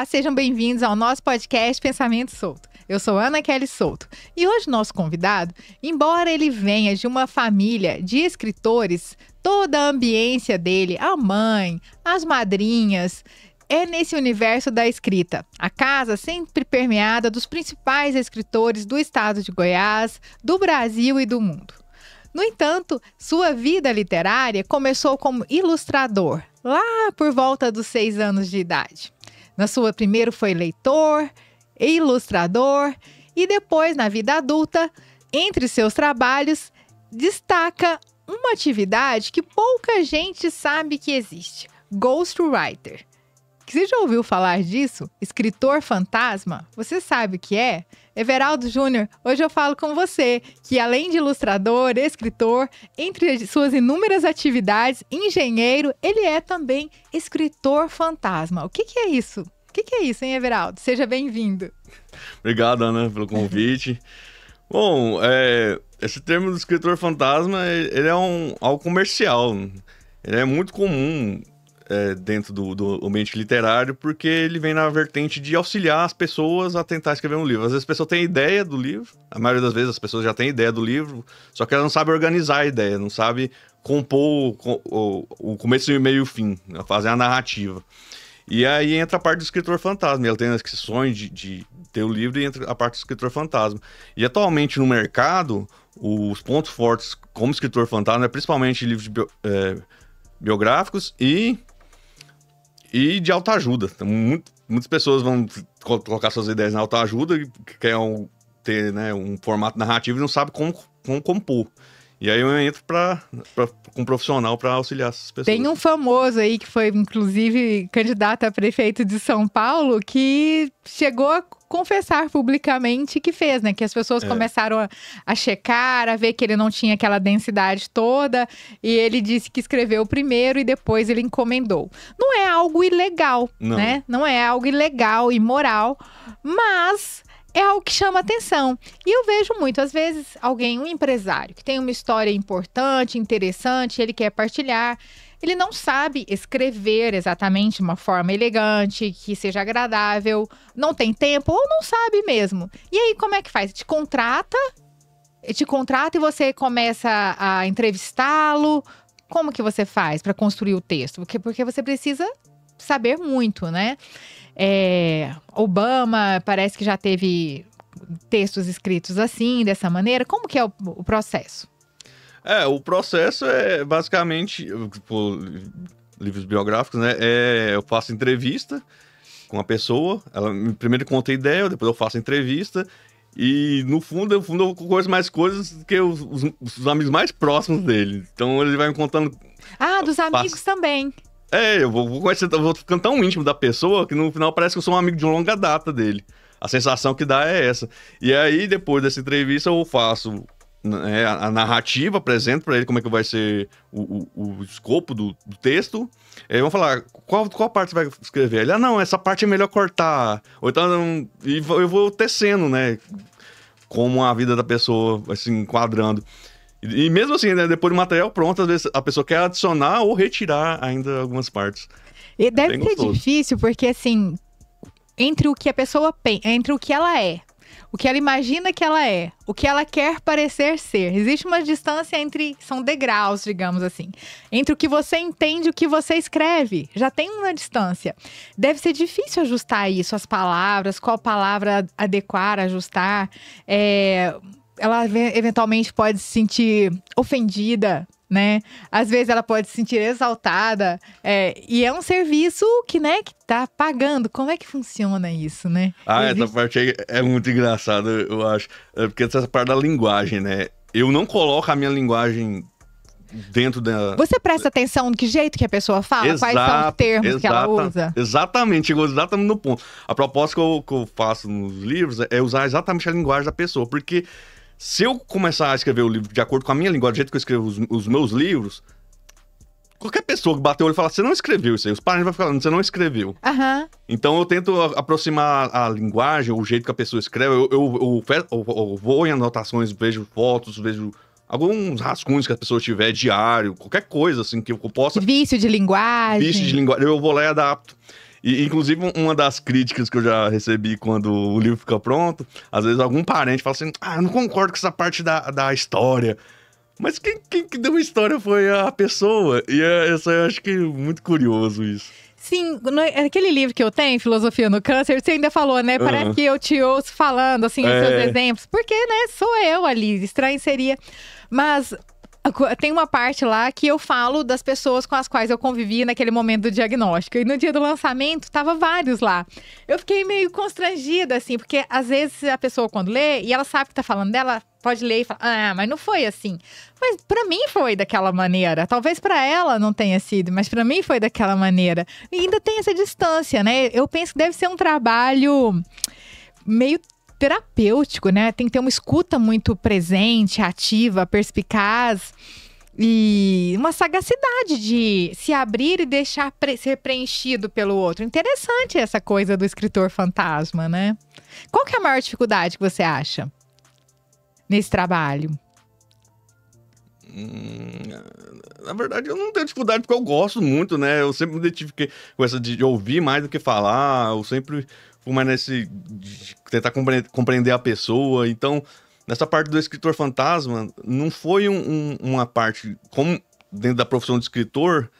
Olá, sejam bem-vindos ao nosso podcast Pensamento Solto. Eu sou Ana Kelly Souto e hoje nosso convidado, embora ele venha de uma família de escritores, toda a ambiência dele, a mãe, as madrinhas, é nesse universo da escrita. A casa sempre permeada dos principais escritores do estado de Goiás, do Brasil e do mundo. No entanto, sua vida literária começou como ilustrador, lá por volta dos 6 anos de idade. Primeiro foi leitor, ilustrador e depois, na vida adulta, entre seus trabalhos, destaca uma atividade que pouca gente sabe que existe: ghostwriter. Você já ouviu falar disso? Escritor fantasma? Você sabe o que é? Everaldo Júnior, hoje eu falo com você que, além de ilustrador, escritor, entre suas inúmeras atividades, engenheiro, ele é também escritor fantasma. O que é isso? O que é isso, hein, Everaldo? Seja bem-vindo. Obrigado, Ana, pelo convite. Bom, esse termo do escritor fantasma, ele é algo comercial. Ele é muito comum dentro do ambiente literário, porque ele vem na vertente de auxiliar as pessoas a tentar escrever um livro. Às vezes a pessoa tem ideia do livro, a maioria das vezes as pessoas já têm ideia do livro, só que ela não sabe organizar a ideia, não sabe compor o começo, o meio e o fim, fazer a narrativa. E aí entra a parte do escritor fantasma. Ela tem as questões de ter o livro e entra a parte do escritor fantasma. E atualmente no mercado, os pontos fortes como escritor fantasma é principalmente livros biográficos e de autoajuda. Então, muitas pessoas vão colocar suas ideias na autoajuda e querem ter, né, um formato narrativo e não sabem como compor. E aí eu entro com um profissional para auxiliar essas pessoas. Tem um famoso aí que foi, inclusive, candidato a prefeito de São Paulo, que chegou a confessar publicamente que fez, né? Que as pessoas começaram a checar, a ver que ele não tinha aquela densidade toda. E ele disse que escreveu primeiro e depois ele encomendou. Não é algo ilegal, né? Não é algo ilegal, imoral, mas é algo que chama atenção. E eu vejo muito, às vezes, um empresário que tem uma história importante, interessante, ele quer partilhar. Ele não sabe escrever exatamente de uma forma elegante, que seja agradável, não tem tempo ou não sabe mesmo. E aí, como é que faz? Te contrata e você começa a entrevistá-lo. Como que você faz para construir o texto? Porque você precisa saber muito, né? Obama parece que já teve textos escritos assim, dessa maneira. Como que é o processo? O processo é basicamente, livros biográficos, né? Eu faço entrevista com a pessoa, ela primeiro conta a ideia, depois eu faço a entrevista e no fundo eu conheço mais coisas do que os amigos mais próximos dele. Então ele vai me contando. Dos amigos também. Eu vou ficando tão íntimo da pessoa que no final parece que eu sou um amigo de longa data dele. A sensação que dá é essa. E aí, depois dessa entrevista, eu faço a narrativa, apresento para ele como é que vai ser o escopo do texto. Aí vão falar, qual parte você vai escrever? Ele, não, essa parte é melhor cortar. Ou então, eu vou tecendo, né? Como a vida da pessoa vai se enquadrando. E mesmo assim, né, depois do material pronto, às vezes a pessoa quer adicionar ou retirar ainda algumas partes. E deve ser difícil, porque assim, entre o que a pessoa pensa, entre o que ela é, o que ela imagina que ela é, o que ela quer parecer ser, existe uma distância são degraus, digamos assim, entre o que você entende e o que você escreve. Já tem uma distância. Deve ser difícil ajustar isso, as palavras, qual palavra adequar, ajustar. Ela eventualmente pode se sentir ofendida, né? Às vezes ela pode se sentir exaltada. E é um serviço que tá pagando. Como é que funciona isso, né? Essa parte aí é muito engraçada, eu acho. Porque essa parte da linguagem, né? Eu não coloco a minha linguagem dentro da... Você presta atenção no que jeito que a pessoa fala? Quais são os termos que ela usa? Exatamente, chegou exatamente no ponto. A proposta que eu faço nos livros é usar exatamente a linguagem da pessoa, porque se eu começar a escrever o livro de acordo com a minha linguagem, do jeito que eu escrevo os meus livros, qualquer pessoa que bateu o olho e falar, você não escreveu isso aí, os parentes vão falando, você não escreveu. Uhum. Então eu tento aproximar a linguagem, o jeito que a pessoa escreve. Eu vou em anotações, vejo fotos, vejo alguns rascunhos que a pessoa tiver, diário, qualquer coisa assim que eu possa. Vício de linguagem. Eu vou lá e adapto. E, inclusive, uma das críticas que eu já recebi quando o livro fica pronto, às vezes algum parente fala assim, eu não concordo com essa parte da história. Mas quem que deu a história foi a pessoa. E isso eu acho que é muito curioso isso. Sim, aquele livro que eu tenho, Filosofia no Câncer, você ainda falou, né? Parece que eu te ouço falando, assim, os seus exemplos. Porque, né, sou eu ali, estranho seria. Mas tem uma parte lá que eu falo das pessoas com as quais eu convivi naquele momento do diagnóstico. E no dia do lançamento, tava vários lá. Eu fiquei meio constrangida, assim, porque às vezes a pessoa quando lê, e ela sabe que tá falando dela, pode ler e falar, mas não foi assim. Mas pra mim foi daquela maneira. Talvez pra ela não tenha sido, mas pra mim foi daquela maneira. E ainda tem essa distância, né? Eu penso que deve ser um trabalho meio terapêutico, né? Tem que ter uma escuta muito presente, ativa, perspicaz e uma sagacidade de se abrir e deixar ser preenchido pelo outro. Interessante essa coisa do escritor fantasma, né? Qual que é a maior dificuldade que você acha nesse trabalho? Na verdade, eu não tenho dificuldade porque eu gosto muito, né? Eu sempre me identifiquei com essa de ouvir mais do que falar. Eu sempre fui mais nesse de tentar compreender a pessoa. Então, nessa parte do escritor fantasma, não foi uma parte, como dentro da profissão de escritor,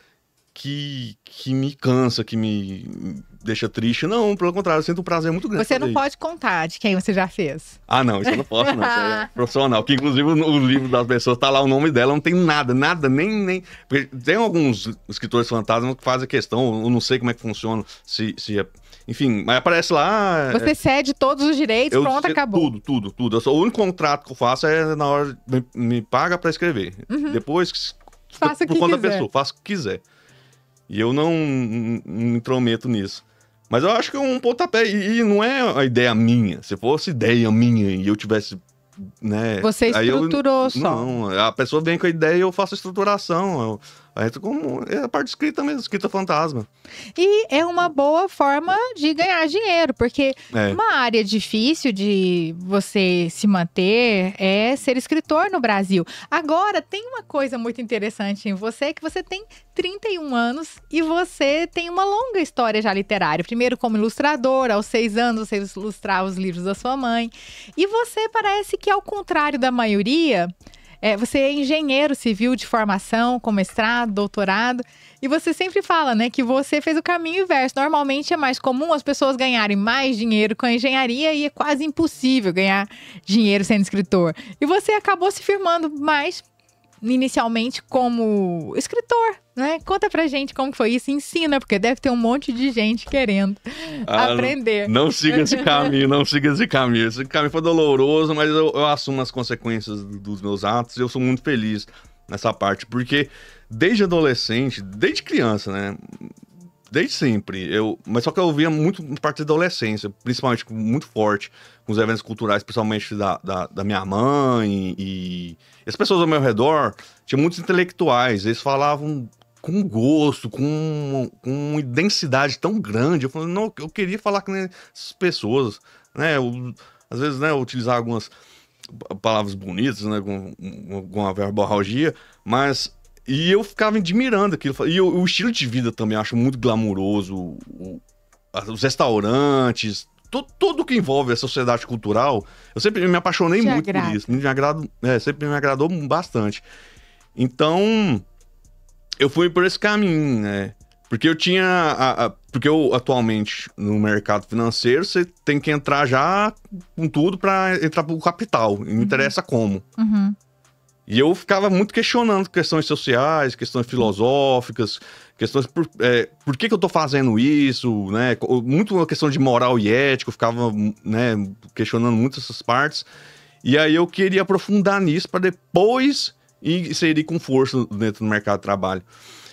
que me cansa, que me deixa triste. Não, pelo contrário, eu sinto um prazer muito grande. Você não pode contar de quem você já fez. Não, isso eu não posso, não. Isso aí é profissional. Que inclusive o livro das pessoas tá lá o nome dela, não tem nada, nem. Porque tem alguns escritores fantasmas que fazem questão, eu não sei como é que funciona, se é. Enfim, mas aparece lá. Você cede todos os direitos, pronto, acabou. Tudo. O único contrato que eu faço é na hora me paga pra escrever. Depois, faça por conta da pessoa, faça o que quiser. E eu não me intrometo nisso. Mas eu acho que é um pontapé. E não é a ideia minha. Se fosse ideia minha e eu tivesse, né... Você estruturou só. Não, a pessoa vem com a ideia e eu faço a estruturação. É a parte escrita mesmo, escrita fantasma. E é uma boa forma de ganhar dinheiro, porque uma área difícil de você se manter é ser escritor no Brasil. Agora, tem uma coisa muito interessante em você, que você tem 31 anos e você tem uma longa história já literária. Primeiro como ilustrador, aos 6 anos você ilustrava os livros da sua mãe. E você parece que, ao contrário da maioria... você é engenheiro civil de formação, com mestrado, doutorado, e você sempre fala, né, que você fez o caminho inverso. Normalmente é mais comum as pessoas ganharem mais dinheiro com a engenharia e é quase impossível ganhar dinheiro sendo escritor. E você acabou se firmando mais, inicialmente, como escritor, né? Conta pra gente como foi isso, ensina, porque deve ter um monte de gente querendo aprender. Não siga esse caminho, não siga esse caminho. Esse caminho foi doloroso, mas eu assumo as consequências dos meus atos e eu sou muito feliz nessa parte, porque desde adolescente, desde criança, né? Desde sempre. Mas só que eu via muito parte da adolescência, principalmente muito forte, com os eventos culturais, principalmente da minha mãe e as pessoas ao meu redor, tinha muitos intelectuais, eles falavam com gosto, com uma densidade tão grande. Eu falei, não, eu queria falar com essas pessoas, né? Às vezes, né, utilizar algumas palavras bonitas, né, com uma verborragia, mas... E eu ficava admirando aquilo. E o estilo de vida também eu acho muito glamuroso. Os restaurantes, tudo que envolve a sociedade cultural. Eu sempre me apaixonei muito por isso. Sempre me agradou bastante. Então, eu fui por esse caminho, né? Porque eu tinha... Porque eu, atualmente, no mercado financeiro, você tem que entrar já com tudo para entrar pro capital. Não interessa como. E eu ficava muito questionando questões sociais, questões filosóficas, questões por que eu tô fazendo isso, né? Muito uma questão de moral e ética, eu ficava, né, questionando muito essas partes. E aí eu queria aprofundar nisso para depois inserir com força dentro do mercado de trabalho.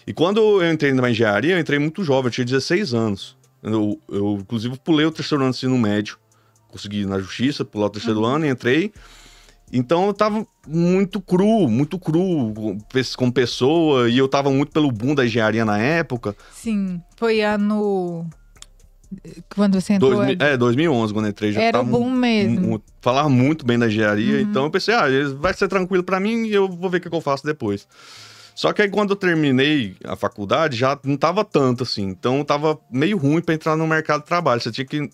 E quando eu entrei na engenharia, eu entrei muito jovem, eu tinha 16 anos. Eu inclusive, pulei o terceiro ano do ensino médio. Consegui ir na justiça, pular o terceiro ano e entrei. Então eu tava muito cru como pessoa, e eu tava muito pelo boom da engenharia na época. Sim, foi ano... Quando você entrou... 2011, quando eu entrei. Já era o boom mesmo. Falava muito bem da engenharia, então eu pensei, vai ser tranquilo pra mim e eu vou ver o que eu faço depois. Só que aí quando eu terminei a faculdade, já não tava tanto assim. Então tava meio ruim para entrar no mercado de trabalho. Você tinha que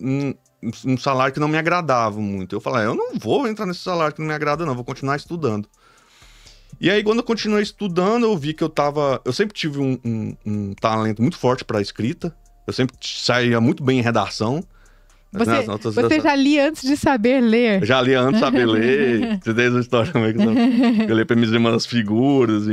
um salário que não me agradava muito. Eu falei, eu não vou entrar nesse salário que não me agrada não, vou continuar estudando. E aí quando eu continuei estudando, eu vi que eu sempre tive um talento muito forte para escrita. Eu sempre saía muito bem em redação. Você já lia antes de saber ler. Eu já li antes de saber ler. Você tem essa história também. Eu li pra me dizer umas figuras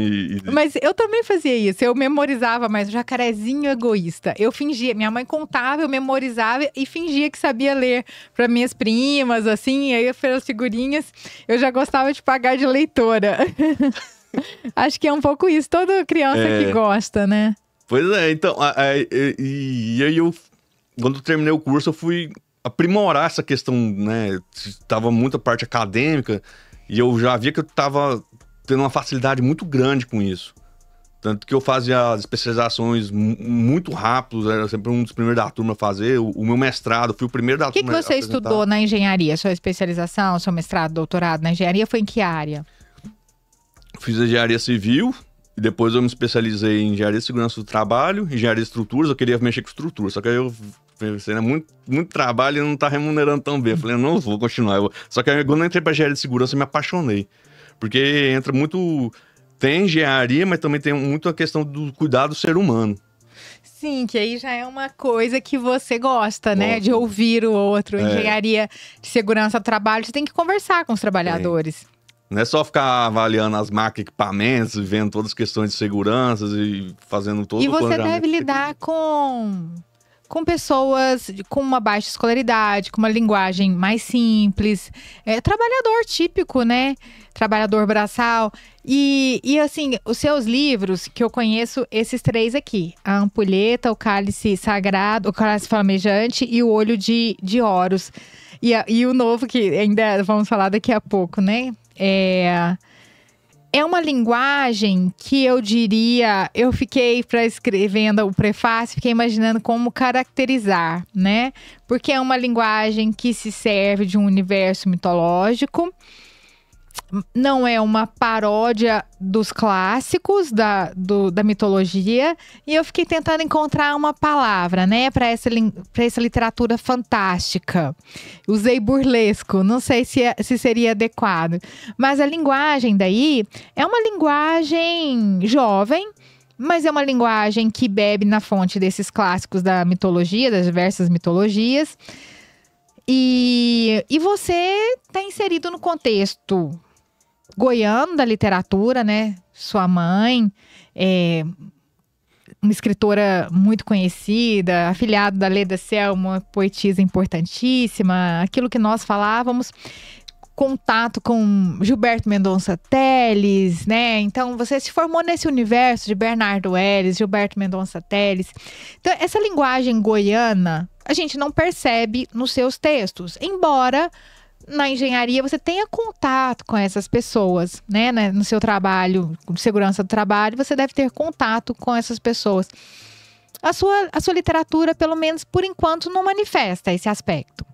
Mas eu também fazia isso. Eu memorizava mais o jacarezinho egoísta. Eu fingia. Minha mãe contava, eu memorizava e fingia que sabia ler para minhas primas, assim. Aí eu fiz as figurinhas. Eu já gostava de pagar de leitora. Acho que é um pouco isso. Toda criança que gosta, né? Pois é. Então, e aí quando eu terminei o curso, eu fui aprimorar essa questão, né? Tava muita parte acadêmica e eu já via que eu tava tendo uma facilidade muito grande com isso. Tanto que eu fazia as especializações muito rápido, era sempre um dos primeiros da turma a fazer. O meu mestrado, fui o primeiro da turma a apresentar. O que você estudou na engenharia? Sua especialização, seu mestrado, doutorado na engenharia foi em que área? Fiz engenharia civil. E depois eu me especializei em engenharia de segurança do trabalho, engenharia de estruturas, eu queria mexer com estruturas. Só que aí eu pensei, né, muito trabalho e não tá remunerando tão bem. Eu falei, não vou continuar. Só que aí quando eu entrei pra engenharia de segurança, eu me apaixonei. Porque entra muito... Tem engenharia, mas também tem muito a questão do cuidado do ser humano. Sim, que aí já é uma coisa que você gosta, né? De ouvir o outro. Engenharia de segurança do trabalho, você tem que conversar com os trabalhadores. Não é só ficar avaliando as máquinas, equipamentos, vendo todas as questões de segurança e fazendo todo o planejamento. E você deve lidar com pessoas com uma baixa escolaridade, com uma linguagem mais simples. Trabalhador típico, né? Trabalhador braçal. E assim, os seus livros, que eu conheço, esses 3 aqui. A Ampulheta, o Cálice Sagrado, o Cálice Flamejante e o Olho de Horus. E o novo, que ainda vamos falar daqui a pouco, né? É uma linguagem que eu diria... Eu fiquei, para escrevendo o prefácio, fiquei imaginando como caracterizar, né? Porque é uma linguagem que se serve de um universo mitológico. Não é uma paródia dos clássicos da mitologia. E eu fiquei tentando encontrar uma palavra, né? Para essa literatura fantástica. Usei burlesco, não sei se seria adequado. Mas a linguagem daí é uma linguagem jovem, mas é uma linguagem que bebe na fonte desses clássicos da mitologia, das diversas mitologias. E você está inserido no contexto goiano da literatura, né? Sua mãe é uma escritora muito conhecida, afilhada da Leda Sel, uma poetisa importantíssima. Aquilo que nós falávamos, contato com Gilberto Mendonça Telles, né? Então, você se formou nesse universo de Bernardo Ellis, Gilberto Mendonça Telles. Então, essa linguagem goiana, a gente não percebe nos seus textos, embora na engenharia você tenha contato com essas pessoas, né? No seu trabalho, de segurança do trabalho, você deve ter contato com essas pessoas. A sua literatura, pelo menos por enquanto, não manifesta esse aspecto.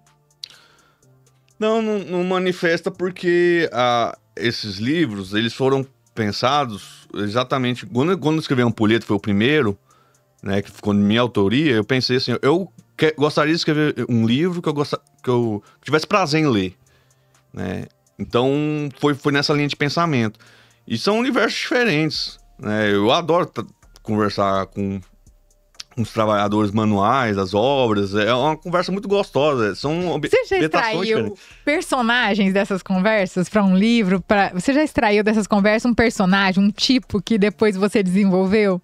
Não manifesta porque esses livros, eles foram pensados exatamente... Quando eu escrevi Ampulheta, foi o primeiro, né, que ficou de minha autoria, eu pensei assim, eu gostaria de escrever um livro que eu tivesse prazer em ler, né? Então, foi nessa linha de pensamento. E são universos diferentes, né? Eu adoro conversar com os trabalhadores manuais, as obras. É uma conversa muito gostosa. Você já extraiu personagens dessas conversas para um livro? Você já extraiu dessas conversas um personagem, um tipo que depois você desenvolveu?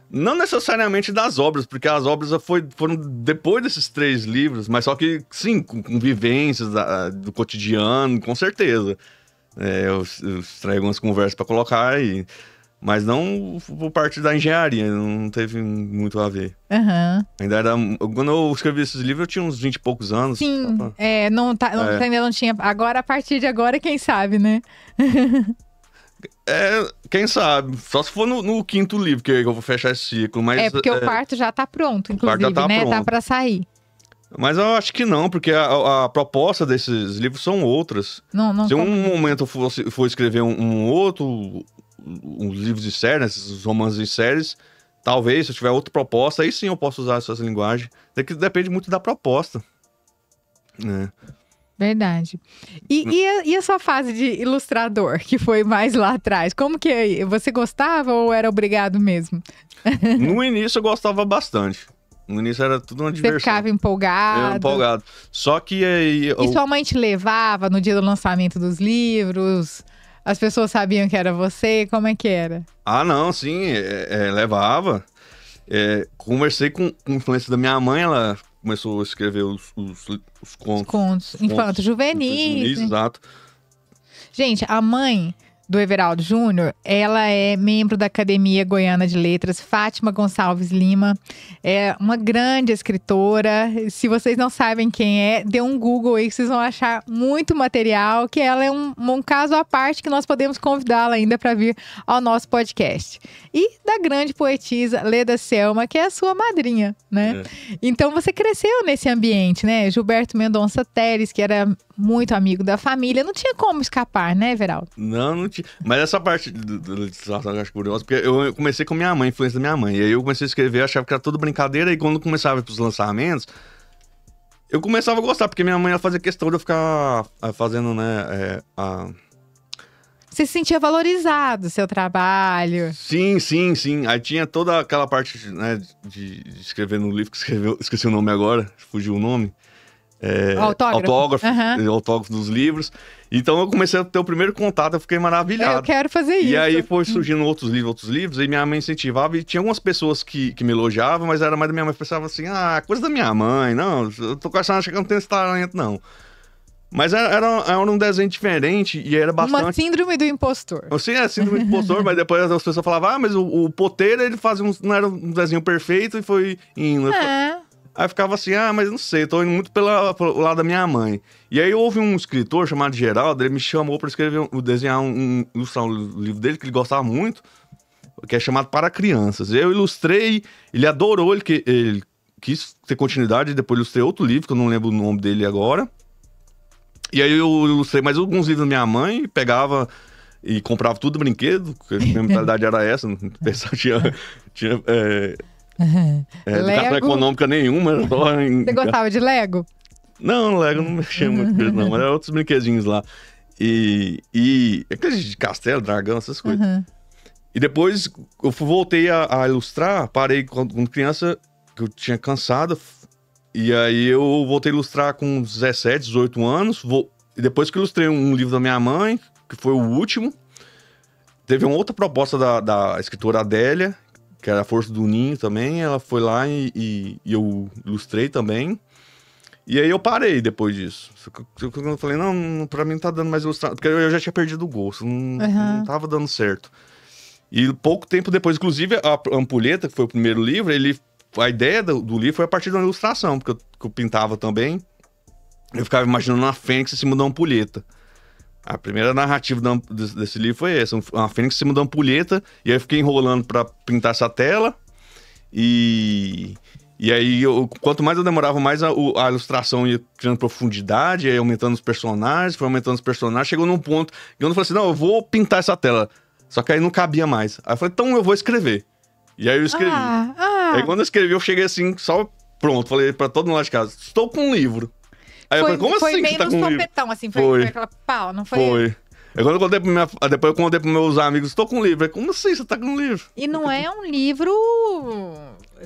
Não necessariamente das obras, porque as obras foram depois desses 3 livros, mas só que, sim, com vivências do cotidiano, com certeza. Eu extraí algumas conversas para colocar aí. Mas não por parte da engenharia, não teve muito a ver. Uhum. Ainda era... Quando eu escrevi esses livros, eu tinha uns 20 e poucos anos. Sim, ainda não tinha... Agora, a partir de agora, quem sabe, né? Quem sabe. Só se for no 5º livro que eu vou fechar esse ciclo. Mas, porque o 4º já tá pronto, inclusive, né? Pronto. Tá pra sair. Mas eu acho que não, porque a proposta desses livros são outras. Não se um momento eu for escrever um outro... os livros de série, né, esses romances de séries, talvez, se eu tiver outra proposta, aí sim eu posso usar essas linguagens. Depende muito da proposta. Né? Verdade. E a sua fase de ilustrador, que foi mais lá atrás? Como que você gostava ou era obrigado mesmo? No início eu gostava bastante. No início era tudo uma diversão. Você ficava empolgado? Eu empolgado. Só que aí... E sua mãe te levava no dia do lançamento dos livros? As pessoas sabiam que era você? Como é que era? Ah, não, sim, levava. Conversei com influência da minha mãe, ela começou a escrever os contos. Contos infanto-juvenis. Exato. Gente, a mãe do Everaldo Júnior, ela é membro da Academia Goiana de Letras, Fátima Gonçalves Lima. É uma grande escritora. Se vocês não sabem quem é, dê um Google aí que vocês vão achar muito material, que ela é um caso à parte que nós podemos convidá-la ainda para vir ao nosso podcast. E da grande poetisa Leda Selma, que é a sua madrinha, né? Então você cresceu nesse ambiente, né? Gilberto Mendonça Teles, que era muito amigo da família. Não tinha como escapar, né, Everaldo? Não tinha. Mas essa parte da legislação eu acho curiosa, porque eu comecei com minha mãe, influência da minha mãe. E aí eu comecei a escrever, achava que era tudo brincadeira. E quando começava pros lançamentos, eu começava a gostar, porque minha mãe ia fazer questão de eu ficar fazendo, né, Você se sentia valorizado, o seu trabalho. Sim. Aí tinha toda aquela parte, né, de escrever no livro, que esqueci o nome agora, fugiu o nome. Autógrafo dos livros. Então eu comecei a ter o primeiro contato, eu fiquei maravilhado. Eu quero fazer isso. E aí foi surgindo outros livros, e minha mãe incentivava, e tinha algumas pessoas que me elogiavam, mas era mais da minha mãe, pensava assim, coisa da minha mãe, não, eu tô achando que eu não tenho esse talento, não. Mas era um desenho diferente e era bastante... Uma síndrome do impostor. Sim, síndrome do impostor, mas depois as pessoas falavam, mas o Poteiro, ele fazia não era um desenho perfeito e foi indo. Aí ficava assim, mas não sei, tô indo muito pelo lado da minha mãe. E aí houve um escritor chamado Geraldo, ele me chamou pra desenhar ilustrar um livro dele, que ele gostava muito, que é chamado Para Crianças. Eu ilustrei, ele adorou, ele quis ter continuidade, depois ilustrei outro livro, que eu não lembro o nome dele agora. E aí eu ilustrei mais alguns livros da minha mãe, pegava e comprava tudo brinquedo, porque a minha mentalidade era essa, não pensava, tinha educação econômica nenhuma. Você gostava de Lego? Não, Lego não mexia muito com isso, não, mas eram outros brinquedinhos lá. E aqueles de castelo, dragão, essas coisas. E depois eu voltei a ilustrar, parei quando criança, que eu tinha cansado. E aí eu voltei a ilustrar com 17, 18 anos. E depois que eu ilustrei um livro da minha mãe, que foi o último, teve uma outra proposta da escritora Adélia, que era a Força do Ninho também. Ela foi lá e eu ilustrei também. E aí eu parei depois disso. Eu falei, não, pra mim não tá dando mais ilustrar, porque eu já tinha perdido o gosto, não tava dando certo. E pouco tempo depois, inclusive, a Ampulheta, que foi o primeiro livro, a ideia do livro foi a partir de uma ilustração, porque eu pintava também. Eu ficava imaginando uma fênix em cima da ampulheta. A primeira narrativa desse livro foi essa, uma fênix em cima da ampulheta, e aí eu fiquei enrolando pra pintar essa tela, e aí, quanto mais eu demorava, mais a ilustração ia criando profundidade, aí aumentando os personagens, chegou num ponto que eu falei assim, não, eu vou pintar essa tela. Só que aí não cabia mais. Aí eu falei, então eu vou escrever. E aí eu escrevi. Aí quando eu escrevi, eu cheguei assim, só pronto. Falei pra todo mundo lá de casa, estou com um livro. Aí eu falei, como assim que você tá com um livro? Foi aquela pau, não foi? Foi. Aí quando eu contei depois eu contei pros meus amigos, estou com um livro. Aí, como assim você tá com um livro? E não é um livro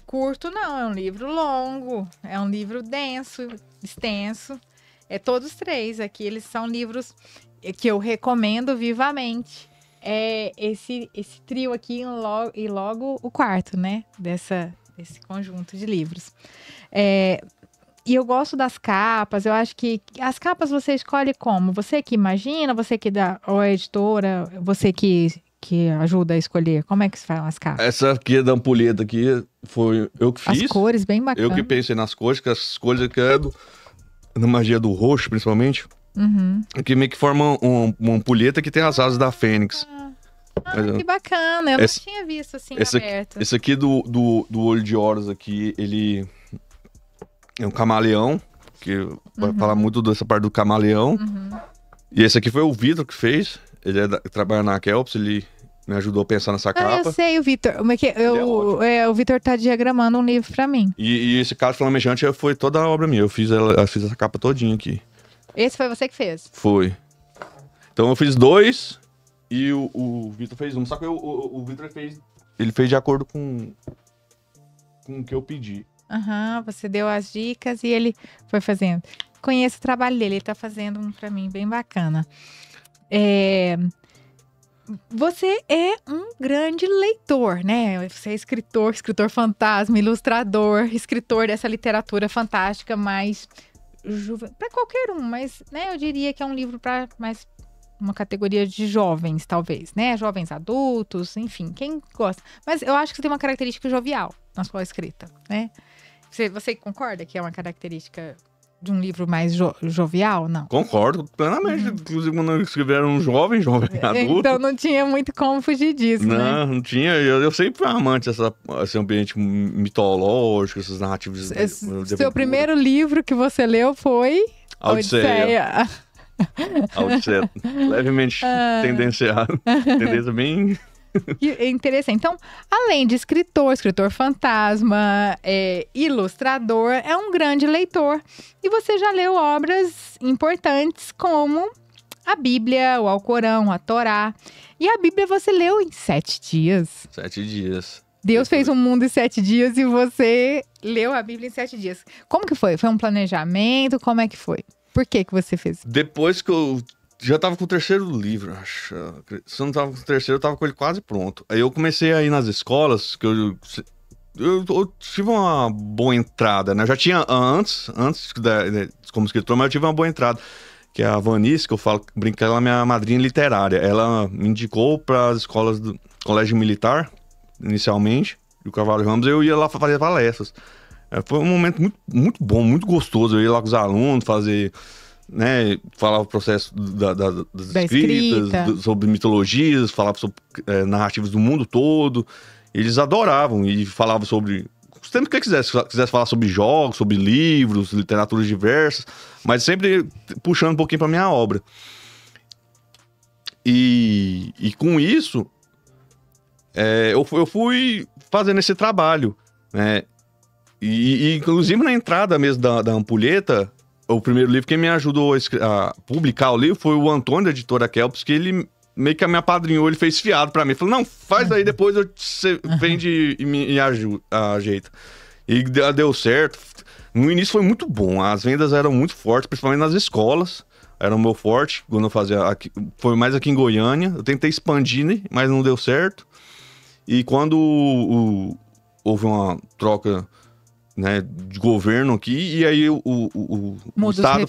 curto, não. É um livro longo. É um livro denso, extenso. Todos três aqui, eles são livros que eu recomendo vivamente. Esse trio aqui e logo o quarto, né? Desse conjunto de livros. E eu gosto das capas. Eu acho que as capas você escolhe como? Você que imagina, você que dá, ou a editora, você que ajuda a escolher? Como é que se faz as capas? Essa aqui da ampulheta aqui foi eu que fiz. As cores bem bacanas. Eu que pensei nas cores, que as cores aqui na magia do roxo, principalmente. Que meio que forma uma ampulheta que tem as asas da fênix. Que bacana, eu não tinha visto assim aberto. Esse aqui do olho de Horus aqui, ele é um camaleão, que vai falar muito dessa parte do camaleão. E esse aqui foi o Vitor que fez, ele trabalha na Kelps, ele me ajudou a pensar nessa Ah, capa. eu sei, o Vitor. O Vitor tá diagramando um livro pra mim. E esse caso flamejante foi toda a obra minha. Eu fiz essa capa todinha aqui. Esse foi você que fez? Foi. Então eu fiz 2 e o Vitor fez 1. Só que o Vitor fez de acordo com o que eu pedi. Aham, você deu as dicas e ele foi fazendo. Conheço o trabalho dele, ele tá fazendo um pra mim bem bacana. Você é um grande leitor, né? Você é escritor fantasma, ilustrador, escritor dessa literatura fantástica, mais para qualquer um, mas, né, eu diria que é um livro para mais uma categoria de jovens, talvez, né? Jovens adultos, enfim, quem gosta. Mas eu acho que você tem uma característica jovial na sua escrita, né? Você concorda que é uma característica de um livro mais jovial, não? Concordo plenamente. Inclusive, quando escreveram um jovem adulto. Então não tinha muito como fugir disso, né? Não tinha. Eu sempre fui amante desse ambiente mitológico, essas narrativas. Seu primeiro livro que você leu foi A Odisseia. A Odisseia. Levemente tendenciado. Tendência bem... É interessante. Então, além de escritor fantasma, ilustrador, é um grande leitor. E você já leu obras importantes como a Bíblia, o Alcorão, a Torá. E a Bíblia você leu em 7 dias. 7 dias. Deus fez um mundo em 7 dias e você leu a Bíblia em 7 dias. Como que foi? Foi um planejamento? Como é que foi? Por que você fez? Depois que eu já tava com o 3º livro, acho. Se eu não tava com o 3º, eu tava com ele quase pronto. Aí eu comecei a ir nas escolas, que eu tive uma boa entrada, né? Eu já tinha antes como escritor, mas eu tive uma boa entrada. Que é a Vanice, que eu falo, brincar, ela é minha madrinha literária. Ela me indicou para as escolas do Colégio Militar, inicialmente, do Carvalho Ramos, eu ia lá fazer palestras. Foi um momento muito, muito bom, muito gostoso. Eu ia lá com os alunos, fazer... né, falava o processo das escritas, sobre mitologias, falava sobre narrativas do mundo todo. Eles adoravam e falavam sobre os temas que quisesse falar sobre jogos, sobre livros, literaturas diversas, mas sempre puxando um pouquinho para minha obra. E com isso, eu fui fazendo esse trabalho, né? E inclusive na entrada mesmo da Ampulheta, o primeiro livro, quem me ajudou a publicar o livro foi o Antônio, da editora Kelps, que ele meio que me apadrinhou, ele fez fiado pra mim. Ele falou, não, faz aí, depois você vende e me ajeita. E deu certo. No início foi muito bom, as vendas eram muito fortes, principalmente nas escolas. Era o meu forte, quando eu fazia aqui, foi mais aqui em Goiânia. Eu tentei expandir, né, mas não deu certo. E quando houve uma troca, né, de governo aqui, e aí o Estado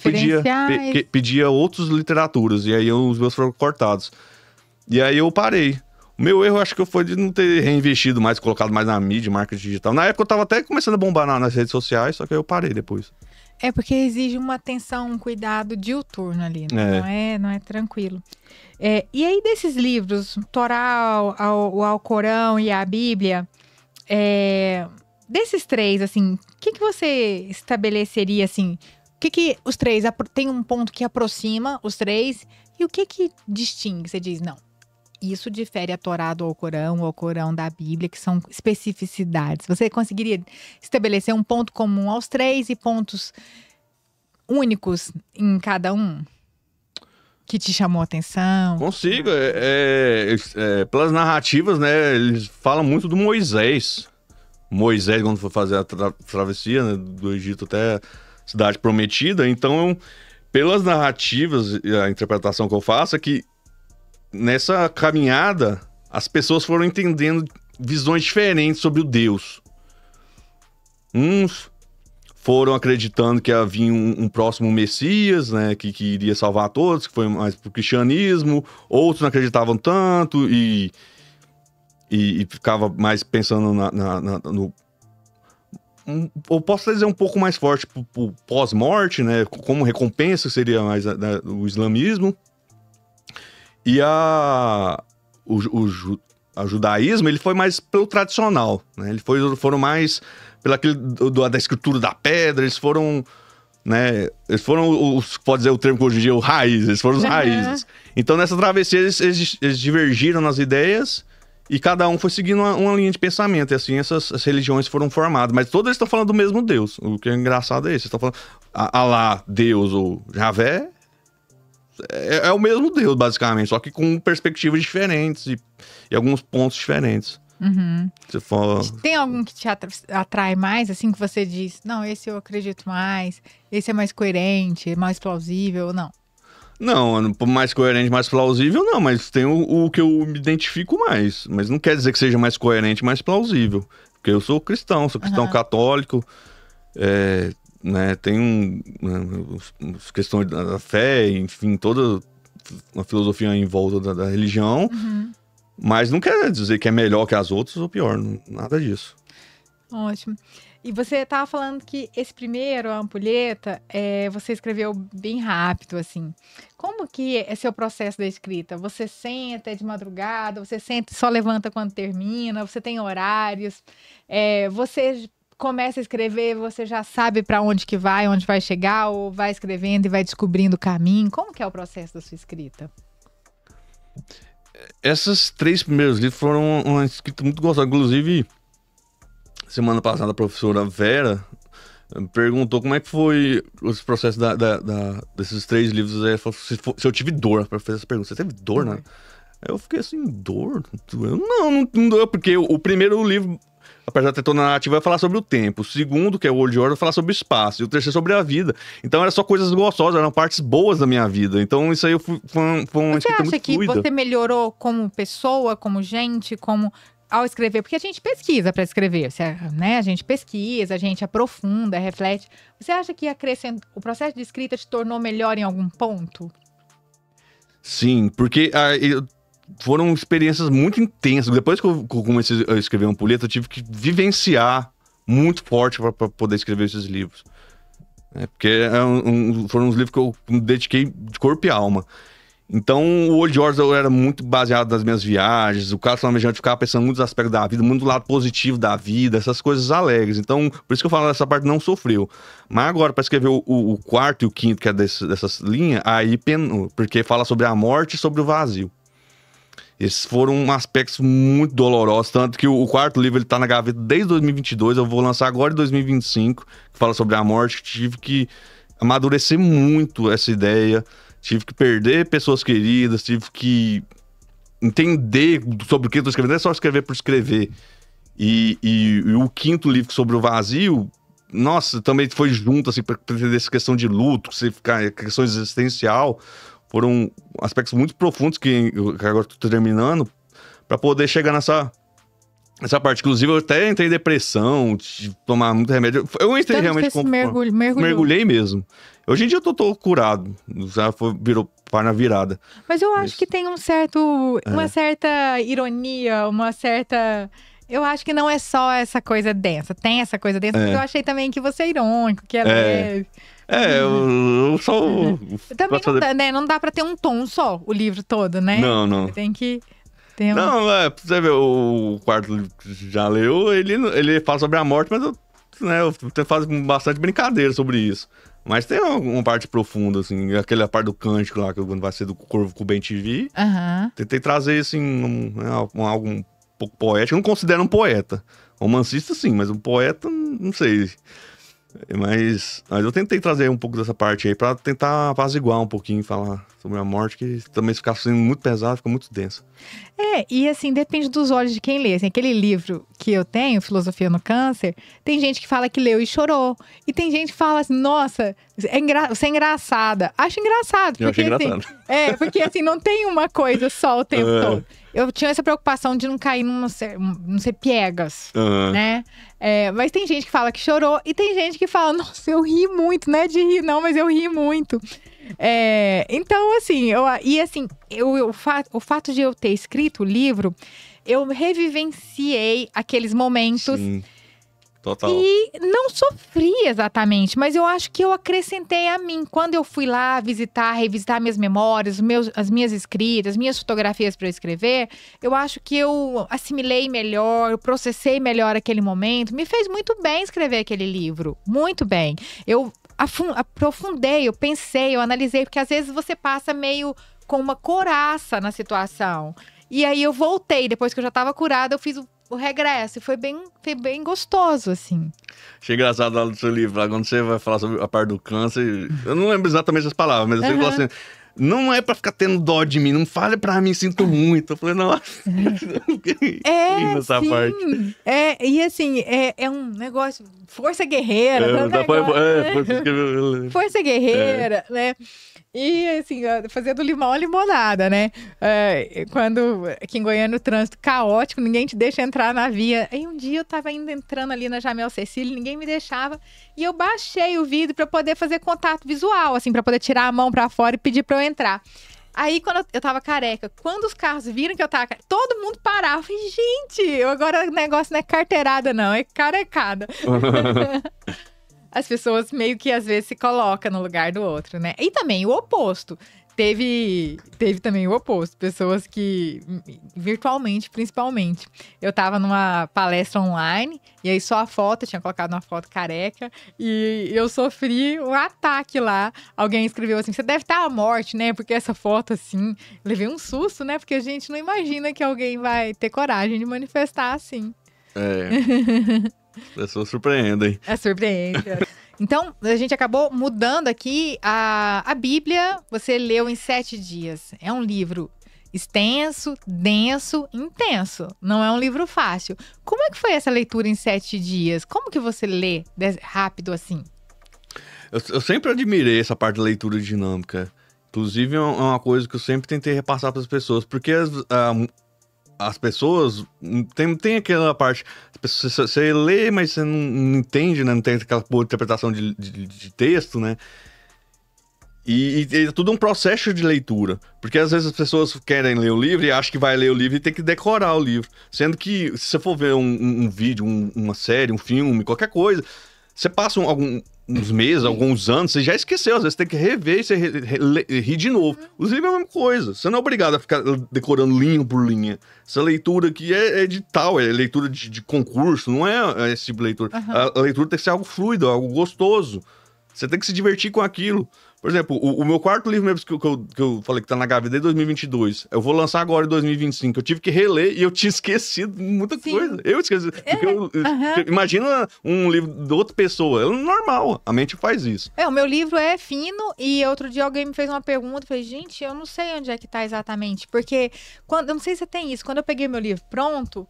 pedia outras literaturas, e aí os meus foram cortados. E aí eu parei. O meu erro, acho que foi de não ter reinvestido mais, colocado mais na mídia, marketing digital. Na época eu tava até começando a bombar nas redes sociais, só que aí eu parei depois. É porque exige uma atenção, um cuidado diuturno ali, né? Não é tranquilo. E aí desses livros, Torá, o Alcorão e a Bíblia, desses 3, assim, o que você estabeleceria, assim? O que os 3, tem um ponto que aproxima os 3 e o que distingue? Você diz, não, isso difere a Torá do Alcorão, o Alcorão da Bíblia, que são especificidades. Você conseguiria estabelecer um ponto comum aos 3 e pontos únicos em cada um? Que te chamou a atenção? Consigo. Pelas narrativas, né, eles falam muito do Moisés. Moisés, quando foi fazer a travessia, né, do Egito até a Cidade Prometida. Então, pelas narrativas, a interpretação que eu faço é que nessa caminhada, as pessoas foram entendendo visões diferentes sobre o Deus. Uns foram acreditando que havia um próximo Messias, né, que iria salvar todos, que foi mais pro cristianismo. Outros não acreditavam tanto e ficava mais pensando no... Eu posso dizer um pouco mais forte pro pós-morte, né? Como recompensa seria mais o islamismo. E o judaísmo, ele foi mais pelo tradicional, né? Foram mais da escritura da pedra, eles foram né? Eles foram pode dizer o termo que hoje em dia, os raízes, eles foram os raízes. Então, nessa travessia, eles divergiram nas ideias e cada um foi seguindo uma linha de pensamento. E assim, essas religiões foram formadas. Mas todos eles estão falando do mesmo Deus. O que é engraçado é isso. Eles estão falando Alá, Deus ou Javé, é o mesmo Deus, basicamente. Só que com perspectivas diferentes e alguns pontos diferentes. Você fala... Tem algum que te atrai mais, assim, que você diz, não, esse eu acredito mais, esse é mais coerente, mais plausível, ou não? Não, mais coerente, mais plausível, não, mas tem o que eu me identifico mais. Mas não quer dizer que seja mais coerente, mais plausível. Porque eu sou cristão católico, né, tem questões da fé, enfim, toda uma filosofia em volta da religião. Mas não quer dizer que é melhor que as outras ou pior, nada disso. Ótimo. E você estava falando que esse primeiro, a Ampulheta, você escreveu bem rápido, assim. Como que é seu processo da escrita? Você senta de madrugada, você senta e só levanta quando termina, você tem horários, você começa a escrever, você já sabe para onde vai chegar, ou vai escrevendo e vai descobrindo o caminho? Como que é o processo da sua escrita? Esses 3 primeiros livros foram uma escrita muito gostosa. Inclusive, semana passada, a professora Vera perguntou como é que foi os processos desses 3 livros. Ela falou se eu tive dor. Ela fez essa pergunta. Você teve dor, né? Aí eu fiquei assim, dor? Não doeu, porque o primeiro livro, apesar de ter toda a narrativa, vai falar sobre o tempo. O segundo, que é o Old Order, vai falar sobre o espaço. E o terceiro, sobre a vida. Então, era só coisas gostosas, eram partes boas da minha vida. Então, isso aí foi uma escrita muito fluida. Você acha que você melhorou como pessoa, como gente, ao escrever? Porque a gente pesquisa para escrever, né? A gente pesquisa, a gente aprofunda, reflete. Você acha que o processo de escrita te tornou melhor em algum ponto? Sim, porque... foram experiências muito intensas. Depois que eu comecei a escrever Ampulheta, eu tive que vivenciar muito forte para poder escrever esses livros. Porque foram uns livros que eu me dediquei de corpo e alma. Então, o Old Order era muito baseado nas minhas viagens. O Carlos Flamejante ficava pensando em muitos aspectos da vida, muito do lado positivo da vida, essas coisas alegres. Então, por isso que eu falo, essa parte não sofreu. Mas agora, para escrever o quarto e o quinto, que é dessas linhas, aí porque fala sobre a morte e sobre o vazio. Esses foram aspectos muito dolorosos, tanto que o quarto livro ele tá na gaveta desde 2022, eu vou lançar agora em 2025, que fala sobre a morte. Tive que amadurecer muito essa ideia, tive que perder pessoas queridas, tive que entender sobre o que eu tô escrevendo, não é só escrever por escrever. E o quinto livro sobre o vazio, nossa, também foi junto, assim, pra entender essa questão de luto, questão existencial. Foram aspectos muito profundos que agora estou terminando para poder chegar nessa parte. Inclusive, eu até entrei em depressão, de tomar muito remédio. Eu entrei realmente... mergulhei mesmo. Hoje em dia eu tô curado. Já virou página virada. Mas eu acho que tem uma certa ironia, uma certa... Eu acho que não é só essa coisa densa. Tem essa coisa densa, mas eu achei também que você é irônico, que é leve. Eu só... Também não dá pra ter um tom só, o livro todo, né? Não. Você tem que... Não, pra você ver, o quarto livro que já leu, ele fala sobre a morte, mas eu faço bastante brincadeira sobre isso. Mas tem uma parte profunda, assim, aquela parte do cântico lá, que vai ser do Corvo com o Ben-TV. Tentei trazer, assim, algo um pouco poético. Eu não considero um poeta. Romancista, sim, mas um poeta, não sei. Mas eu tentei trazer um pouco dessa parte aí pra tentar apaziguar um pouquinho, falar sobre a morte, que também fica sendo muito pesado, fica muito denso. E assim, depende dos olhos de quem lê. Assim, aquele livro que eu tenho, Filosofia no Câncer, tem gente que fala que leu e chorou. E tem gente que fala assim, nossa, você é engraçada. Acho engraçado. Eu achei engraçado. Porque assim, não tem uma coisa só o tempo todo. Eu tinha essa preocupação de não cair não ser piegas, né? Mas tem gente que fala que chorou e tem gente que fala, nossa, eu ri muito, não é de rir não, mas eu ri muito. Então, assim, o fato de eu ter escrito o livro, eu revivenciei aqueles momentos. Sim. Total. E não sofri exatamente, mas eu acho que eu acrescentei a mim. Quando eu fui lá revisitar minhas memórias, as minhas escritas, minhas fotografias para eu escrever, eu acho que eu assimilei melhor, eu processei melhor aquele momento. Me fez muito bem escrever aquele livro, muito bem. Eu aprofundei, eu pensei, eu analisei, porque às vezes você passa meio com uma couraça na situação. E aí eu voltei, depois que eu já tava curada, eu fiz o regresso. E foi bem gostoso, assim. Achei engraçado lá no seu livro, lá quando você vai falar sobre a parte do câncer. Eu não lembro exatamente as palavras, mas você falou assim: não é pra ficar tendo dó de mim, não fale pra mim, sinto muito. Eu falei, nossa, nessa sim. parte. E assim, é um negócio, força guerreira. Força guerreira, né? E assim, fazer do limão a limonada, né? Quando aqui em Goiânia o trânsito caótico, ninguém te deixa entrar na via. Aí um dia eu tava entrando ali na Jamel Cecília, ninguém me deixava. E eu baixei o vidro pra poder fazer contato visual, assim, pra poder tirar a mão pra fora e pedir pra eu entrar. Aí, quando eu tava careca, quando os carros viram que eu tava careca, todo mundo parava. Eu falei, gente, agora o negócio não é carteirada, não, é carecada. As pessoas meio que às vezes se colocam no lugar do outro, né? E também o oposto. Teve também o oposto. Pessoas que, virtualmente, principalmente. Eu tava numa palestra online, e aí só a foto, eu tinha colocado uma foto careca, e eu sofri um ataque lá. Alguém escreveu assim, você deve estar à morte, né? Porque essa foto, assim, levei um susto, né? Porque a gente não imagina que alguém vai ter coragem de manifestar assim. As pessoas surpreendem. Surpreende. Então, a gente acabou mudando aqui a Bíblia. Você leu em 7 dias. É um livro extenso, denso, intenso. Não é um livro fácil. Como é que foi essa leitura em 7 dias? Como que você lê rápido assim? Eu sempre admirei essa parte da leitura dinâmica. Inclusive, é uma coisa que eu sempre tentei repassar para as pessoas. Porque as pessoas tem aquela parte, você lê, mas você não entende, né? Não tem aquela boa interpretação de texto, né? E é tudo um processo de leitura. Porque às vezes as pessoas querem ler o livro e acham que vai ler o livro e tem que decorar o livro. Sendo que, se você for ver um vídeo, uma série, um filme, qualquer coisa, você passa uns meses, alguns anos, você já esqueceu. Às vezes você tem que rever e você rir de novo. Os livros é a mesma coisa. Você não é obrigado a ficar decorando linha por linha. Essa leitura aqui é edital, é leitura de concurso, não é esse tipo de leitura. A leitura tem que ser algo fluido, algo gostoso. Você tem que se divertir com aquilo. Por exemplo, o meu quarto livro mesmo que eu falei que tá na gaveta desde 2022, eu vou lançar agora em 2025. Eu tive que reler e eu tinha esquecido muita coisa. Eu esqueci. Porque imagina um livro de outra pessoa. É normal, a mente faz isso. O meu livro é fino e outro dia alguém me fez uma pergunta. Eu falei, gente, eu não sei onde é que tá exatamente. Porque, eu não sei se você tem isso, quando eu peguei meu livro pronto,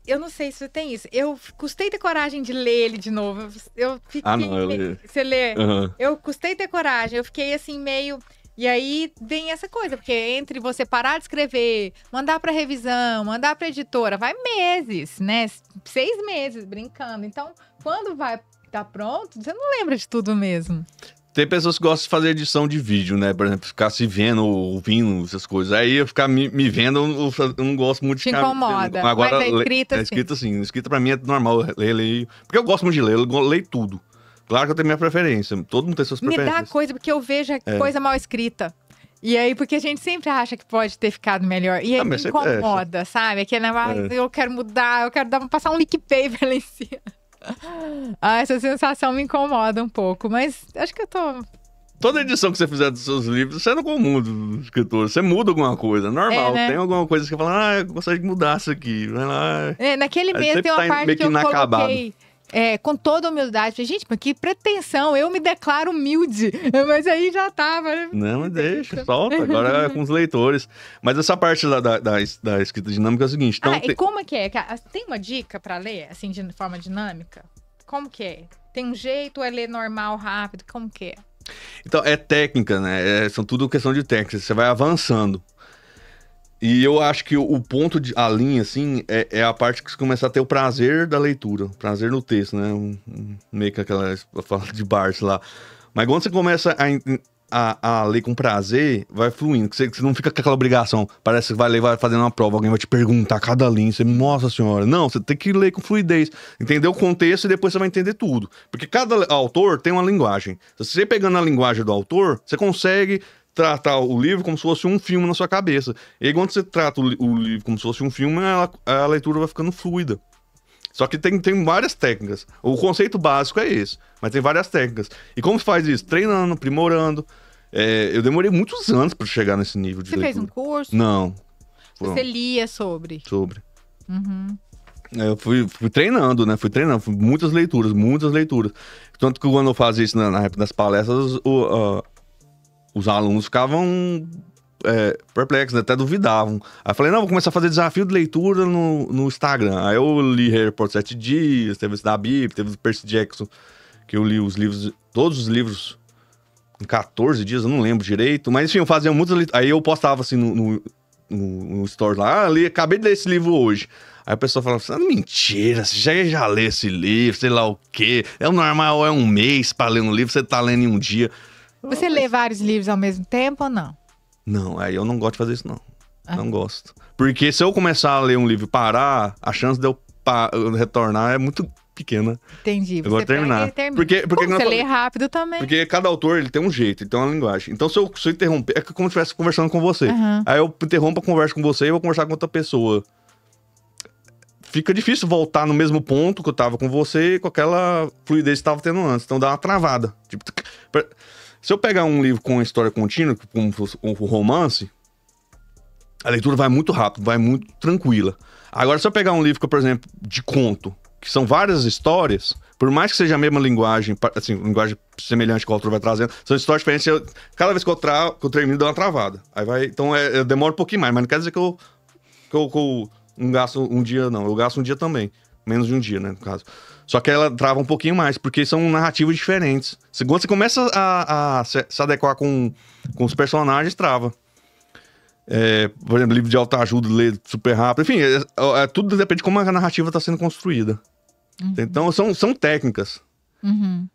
eu não sei se você tem isso. Eu custei ter coragem de ler ele de novo. Eu fiquei... eu li. Você lê? Eu custei ter coragem. Eu fiquei assim, meio... E aí vem essa coisa, porque entre você parar de escrever, mandar pra revisão, mandar pra editora, vai meses, né? 6 meses brincando. Então, quando vai estar pronto, você não lembra de tudo mesmo. Tem pessoas que gostam de fazer edição de vídeo, né? Por exemplo, ficar se vendo, ouvindo essas coisas. Aí eu ficar me vendo, eu não gosto muito de ficar... Te incomoda. Agora, mas escrita assim. Escrita assim. Escrita pra mim é normal. Ler. Porque eu gosto muito de ler, eu leio tudo. Claro que eu tenho minha preferência. Todo mundo tem suas preferências. Me dá coisa, porque eu vejo coisa mal escrita. E aí, porque a gente sempre acha que pode ter ficado melhor. E aí me incomoda, sabe? Aquele negócio, eu quero mudar, eu quero passar um lick paper lá em cima. Essa sensação me incomoda um pouco, mas acho que eu tô... Toda edição que você fizer dos seus livros, você não comum do escritor, você muda alguma coisa, normal. Né? Tem alguma coisa que você fala, eu gostaria de mudar isso aqui, vai lá. Naquele mês tem uma parte que eu coloquei... com toda humildade. Falei, gente, mas que pretensão, eu me declaro humilde. Mas aí já tava, né? Não, mas deixa, solta. Agora é com os leitores. Mas essa parte da escrita dinâmica é o seguinte. Então, e como é que é? Tem uma dica pra ler, assim, de forma dinâmica? Como que é? Tem um jeito ou é ler normal, rápido? Como que é? Então, é técnica, né? São tudo questão de técnica. Você vai avançando. E eu acho que o ponto, a linha, assim, é a parte que você começa a ter o prazer da leitura. Prazer no texto, né? Meio que aquela fala de Barthes lá. Mas quando você começa a ler com prazer, vai fluindo. Você não fica com aquela obrigação. Parece que vai ler, vai fazendo uma prova, alguém vai te perguntar cada linha. Você, nossa senhora. Não, você tem que ler com fluidez. Entender o contexto e depois você vai entender tudo. Porque cada autor tem uma linguagem. Se você pegando a linguagem do autor, você consegue... tratar o livro como se fosse um filme na sua cabeça. E aí, quando você trata o livro como se fosse um filme, a leitura vai ficando fluida. Só que tem várias técnicas. O conceito básico é esse, mas tem várias técnicas. E como se faz isso? Treinando, aprimorando. Eu demorei muitos anos para chegar nesse nível de leitura. Você fez um curso? Não. Você lia sobre? Sobre. Uhum. Eu fui treinando, né? Fui muitas leituras. Tanto que quando eu fazia isso na época das palestras, os alunos ficavam perplexos, até duvidavam. Aí eu falei, não, vou começar a fazer desafio de leitura no Instagram. Aí eu li Harry Potter 7 dias, teve esse da Bíblia, teve o Percy Jackson, que eu li todos os livros em 14 dias, eu não lembro direito. Mas enfim, eu fazia muitas leituras. Aí eu postava assim no story lá, acabei de ler esse livro hoje. Aí a pessoa fala assim, mentira, você já leu esse livro, sei lá o quê. É o normal, é um mês pra ler um livro, você tá lendo em um dia. Você lê vários livros ao mesmo tempo ou não? Não, aí eu não gosto de fazer isso, não. Não gosto. Porque se eu começar a ler um livro e parar, a chance de eu retornar é muito pequena. Entendi. Eu vou terminar. Porque você lê rápido também. Porque cada autor, ele tem um jeito, ele tem uma linguagem. Então, se eu interromper, é como se eu estivesse conversando com você. Uhum. Aí eu interrompo a conversa com você e vou conversar com outra pessoa. Fica difícil voltar no mesmo ponto que eu tava com você, com aquela fluidez que tava tendo antes. Então dá uma travada. Tipo, se eu pegar um livro com história contínua, como um romance, a leitura vai muito rápido, vai muito tranquila. Agora, se eu pegar um livro, por exemplo, de conto, que são várias histórias, por mais que seja a mesma linguagem, assim, linguagem semelhante que o autor vai trazendo, são histórias diferentes. Cada vez que eu termino, dá uma travada. Aí vai, então demora um pouquinho mais, mas não quer dizer que eu não gasto um dia, não. Eu gasto um dia também. Menos de um dia, né, no caso. Só que ela trava um pouquinho mais, porque são narrativas diferentes. Quando você começa a se adequar com os personagens, trava. Por exemplo, livro de autoajuda, ler super rápido. Enfim, tudo depende de como a narrativa está sendo construída. Uhum. Então, são técnicas. Uhum.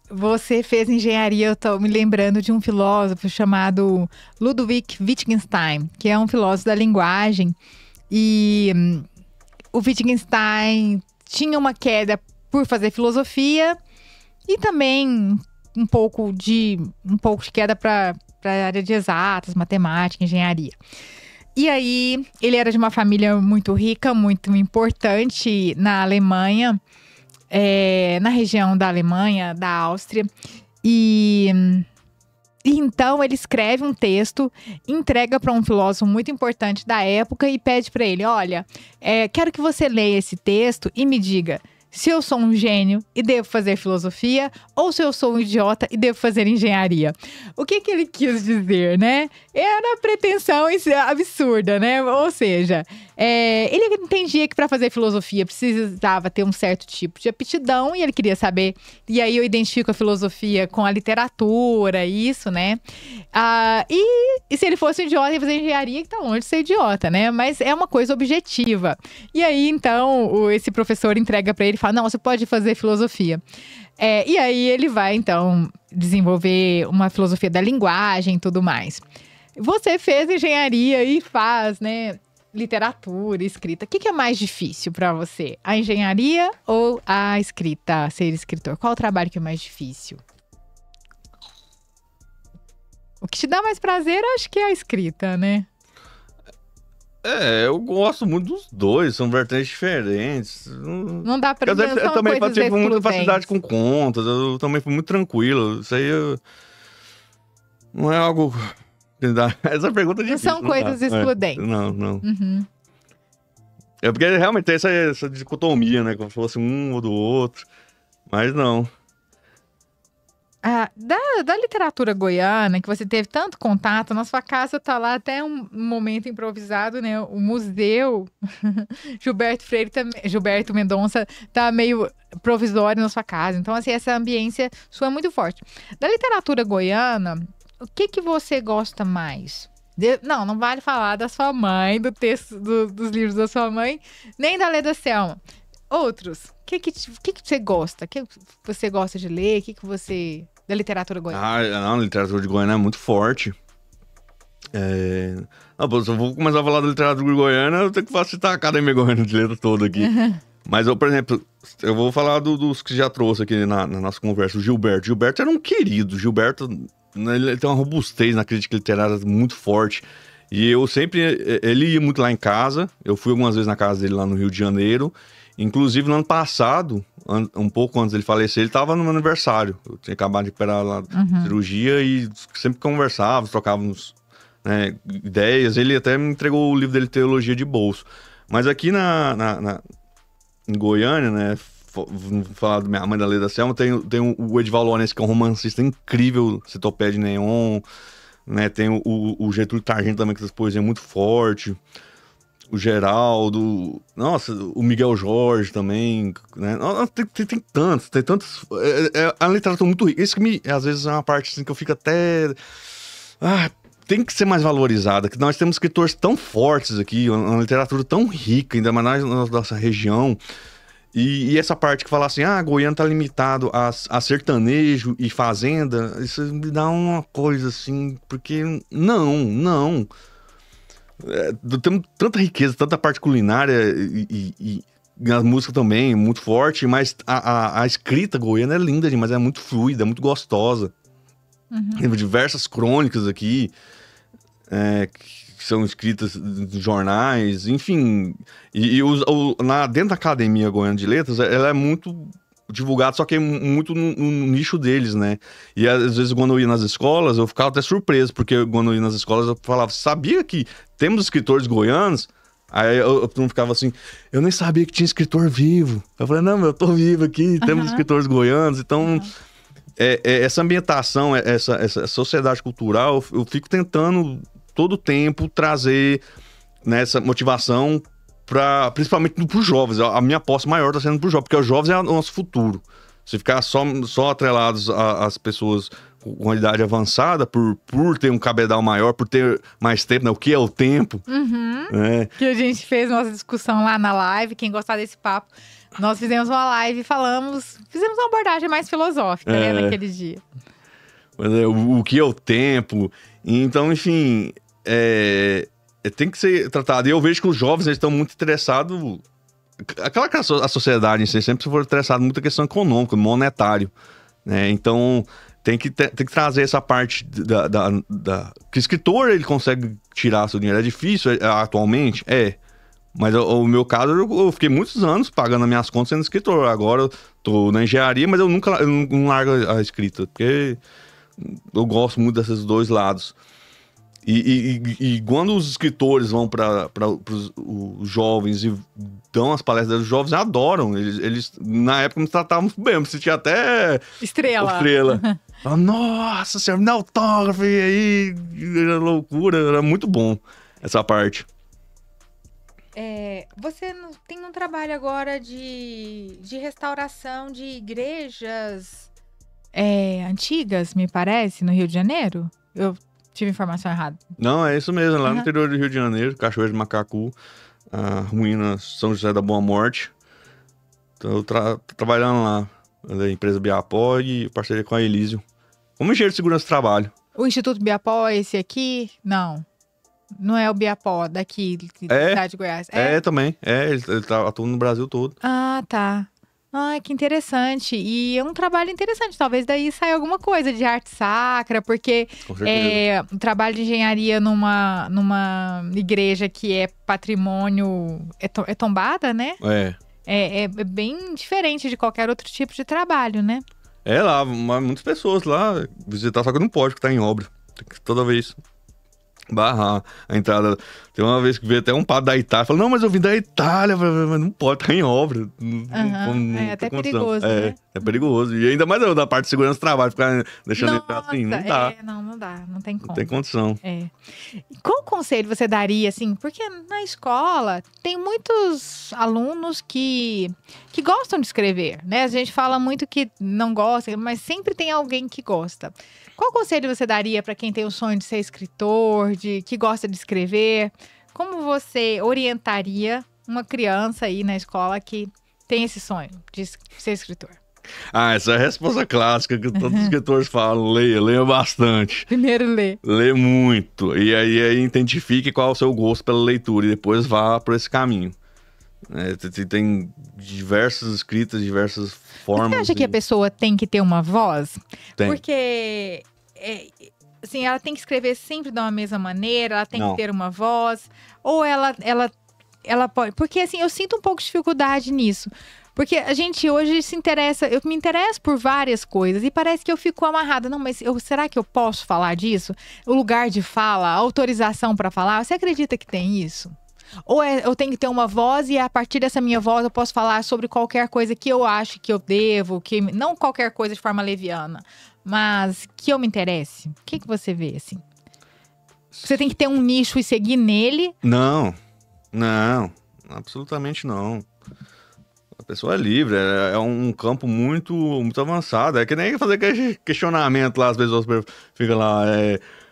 Você fez engenharia, eu tô me lembrando de um filósofo chamado Ludwig Wittgenstein, que é um filósofo da linguagem. E o Wittgenstein tinha uma queda por fazer filosofia e também um pouco de queda para a área de exatas, matemática, engenharia. E aí, ele era de uma família muito rica, muito importante na Alemanha, na região da Alemanha, da Áustria. E então ele escreve um texto, entrega para um filósofo muito importante da época e pede para ele, olha, quero que você leia esse texto e me diga se eu sou um gênio e devo fazer filosofia ou se eu sou um idiota e devo fazer engenharia. O que ele quis dizer, né? Era a pretensão absurda, né? Ou seja, ele entendia que para fazer filosofia precisava ter um certo tipo de aptidão e ele queria saber. E aí eu identifico a filosofia com a literatura, isso, né? E se ele fosse um idiota, ia fazer engenharia, que tá longe de ser idiota, né? Mas é uma coisa objetiva. E aí, então, esse professor entrega para ele e fala, não, você pode fazer filosofia. E aí ele vai, então, desenvolver uma filosofia da linguagem e tudo mais. Você fez engenharia e faz, né, literatura, escrita. O que é mais difícil para você? A engenharia ou a escrita, ser escritor? Qual o trabalho que é mais difícil? O que te dá mais prazer, acho que é a escrita, né? Eu gosto muito dos dois, são vertentes diferentes. Não dá pra dizer, eu também tive muita facilidade com contas, eu também fui muito tranquilo. Isso aí não é algo... Essa pergunta é difícil. Não são coisas excludentes. Não. Uhum. Porque realmente tem essa dicotomia, né? Como se fosse um ou do outro. Mas não. Da literatura goiana, que você teve tanto contato, na sua casa tá lá até um momento improvisado, né? O museu Gilberto Mendonça tá meio provisório na sua casa. Então, assim, essa ambiência sua é muito forte. Da literatura goiana, o que você gosta mais? Não vale falar da sua mãe, do texto dos livros da sua mãe, nem da Leda Selma. Outros, o que você gosta? O que você gosta de ler? Da literatura goiana? Não, a literatura de Goiânia é muito forte. Não, se eu vou começar a falar da literatura goiana, eu tenho que citar a Academia Goiana de Letras toda aqui. Mas eu, por exemplo, eu vou falar dos que já trouxe aqui na nossa conversa. O Gilberto. Gilberto era um querido. Gilberto, ele tem uma robustez na crítica literária muito forte. E eu sempre... Ele ia muito lá em casa. Eu fui algumas vezes na casa dele lá no Rio de Janeiro. Inclusive, no ano passado, um pouco antes dele falecer, ele estava no meu aniversário. Eu tinha acabado de recuperar lá cirurgia e sempre conversávamos, trocávamos, né, ideias. Ele até me entregou o livro dele, Teologia de Bolso. Mas aqui em Goiânia, né, vamos falar da minha mãe da Leda Selma, tem o Edival Lourenço, que é um romancista incrível, Centopédia Neon, né, tem o Getúlio Targino também, que tem poesia muito forte, o Geraldo, nossa, o Miguel Jorge também, né, tem tantos, é uma literatura muito rica, isso que às vezes é uma parte assim que eu fico até... tem que ser mais valorizada, que nós temos escritores tão fortes aqui, uma literatura tão rica, ainda mais na nossa região. E essa parte que fala assim, Goiânia tá limitado a sertanejo e fazenda, isso me dá uma coisa assim, porque não. Temos tanta riqueza, tanta parte culinária e a música também, muito forte, mas a escrita goiana é linda demais, é muito fluida, é muito gostosa. Tem diversas crônicas aqui, que são escritas em jornais, enfim. Dentro da Academia Goiana de Letras, ela é muito divulgada, só que é muito no nicho deles, né? E às vezes, quando eu ia nas escolas, eu ficava até surpreso, porque quando eu ia nas escolas, eu falava, sabia que temos escritores goianos? Aí eu ficava assim, eu nem sabia que tinha escritor vivo. Eu falei, não, eu tô vivo aqui, temos escritores goianos, então... essa ambientação, essa sociedade cultural, eu fico tentando todo o tempo trazer nessa motivação principalmente para os jovens. A minha aposta maior está sendo para os jovens, porque os jovens é o nosso futuro. Se ficar só atrelados às pessoas com idade avançada, por ter um cabedal maior, por ter mais tempo, né? O que é o tempo? Né? Que a gente fez nossa discussão lá na live, quem gostar desse papo. Nós fizemos uma live e fizemos uma abordagem mais filosófica, né, naquele dia. Mas o que é o tempo? Então, enfim, tem que ser tratado. E eu vejo que os jovens estão muito interessados... Aquela que a sociedade em si sempre foi interessada muito na questão econômica, monetário, né? Então, tem que trazer essa parte que o escritor ele consegue tirar seu dinheiro. É difícil atualmente? Mas o meu caso, eu fiquei muitos anos pagando as minhas contas sendo escritor. Agora eu tô na engenharia, mas eu não largo a escrita, porque eu gosto muito desses dois lados. E quando os escritores vão para os jovens e dão as palestras dos jovens, adoram. Eles na época me tratavam muito bem, me sentia até... Estrela. Nossa senhora, me dá autógrafo, e aí, era loucura, era muito bom essa parte. Você tem um trabalho agora de restauração de igrejas antigas, me parece, no Rio de Janeiro? Eu tive informação errada. Não, é isso mesmo, lá no interior do Rio de Janeiro, Cachoeira de Macacu, a ruína São José da Boa Morte. Então eu tô trabalhando lá, da empresa Biapó e parceria com a Elísio, como engenheiro de segurança do trabalho. O Instituto Biapó, esse aqui? Não é o Biapó daqui, da cidade de Goiás. Também. Ele atua no Brasil todo. Ah, tá. Que interessante. E é um trabalho interessante. Talvez daí saia alguma coisa de arte sacra, porque o trabalho de engenharia numa igreja que é patrimônio... É tombada, né? É bem diferente de qualquer outro tipo de trabalho, né? Lá, muitas pessoas lá visitar, só que não pode, porque tá em obra. Tem que toda vez barrar a entrada. Tem uma vez que veio até um padre da Itália, falou, não, mas eu vim da Itália, mas não pode, tá em obra. Não é até perigoso, né? É perigoso. E ainda mais da parte de segurança do trabalho, ficar deixando entrar assim, não dá. Não dá, não tem como. Não tem condição. Qual conselho você daria, assim, porque na escola tem muitos alunos que gostam de escrever, né? A gente fala muito que não gosta, mas sempre tem alguém que gosta. Qual conselho você daria para quem tem o sonho de ser escritor, que gosta de escrever? Como você orientaria uma criança aí na escola que tem esse sonho de ser escritor? Essa é a resposta clássica que todos os escritores falam. Leia bastante. Primeiro lê. Lê muito. E aí identifique qual é o seu gosto pela leitura e depois vá por esse caminho. Tem diversas escritas, diversas formas. Você acha que a pessoa tem que ter uma voz? Tem. Porque assim, ela tem que escrever sempre de uma mesma maneira, ela tem Não. que ter uma voz, ou ela pode... Porque, assim, eu sinto um pouco de dificuldade nisso. Porque a gente hoje se interessa, eu me interesso por várias coisas e parece que eu fico amarrada. Não, mas será que eu posso falar disso? O lugar de fala, a autorização para falar, você acredita que tem isso? Ou eu tenho que ter uma voz e a partir dessa minha voz eu posso falar sobre qualquer coisa que eu acho que eu devo, não qualquer coisa de forma leviana, mas que eu me interesse? O que você vê, assim? Você tem que ter um nicho e seguir nele? Não, absolutamente não. A pessoa é livre, é um campo muito, muito avançado. É que nem fazer questionamento lá, às vezes você fica lá,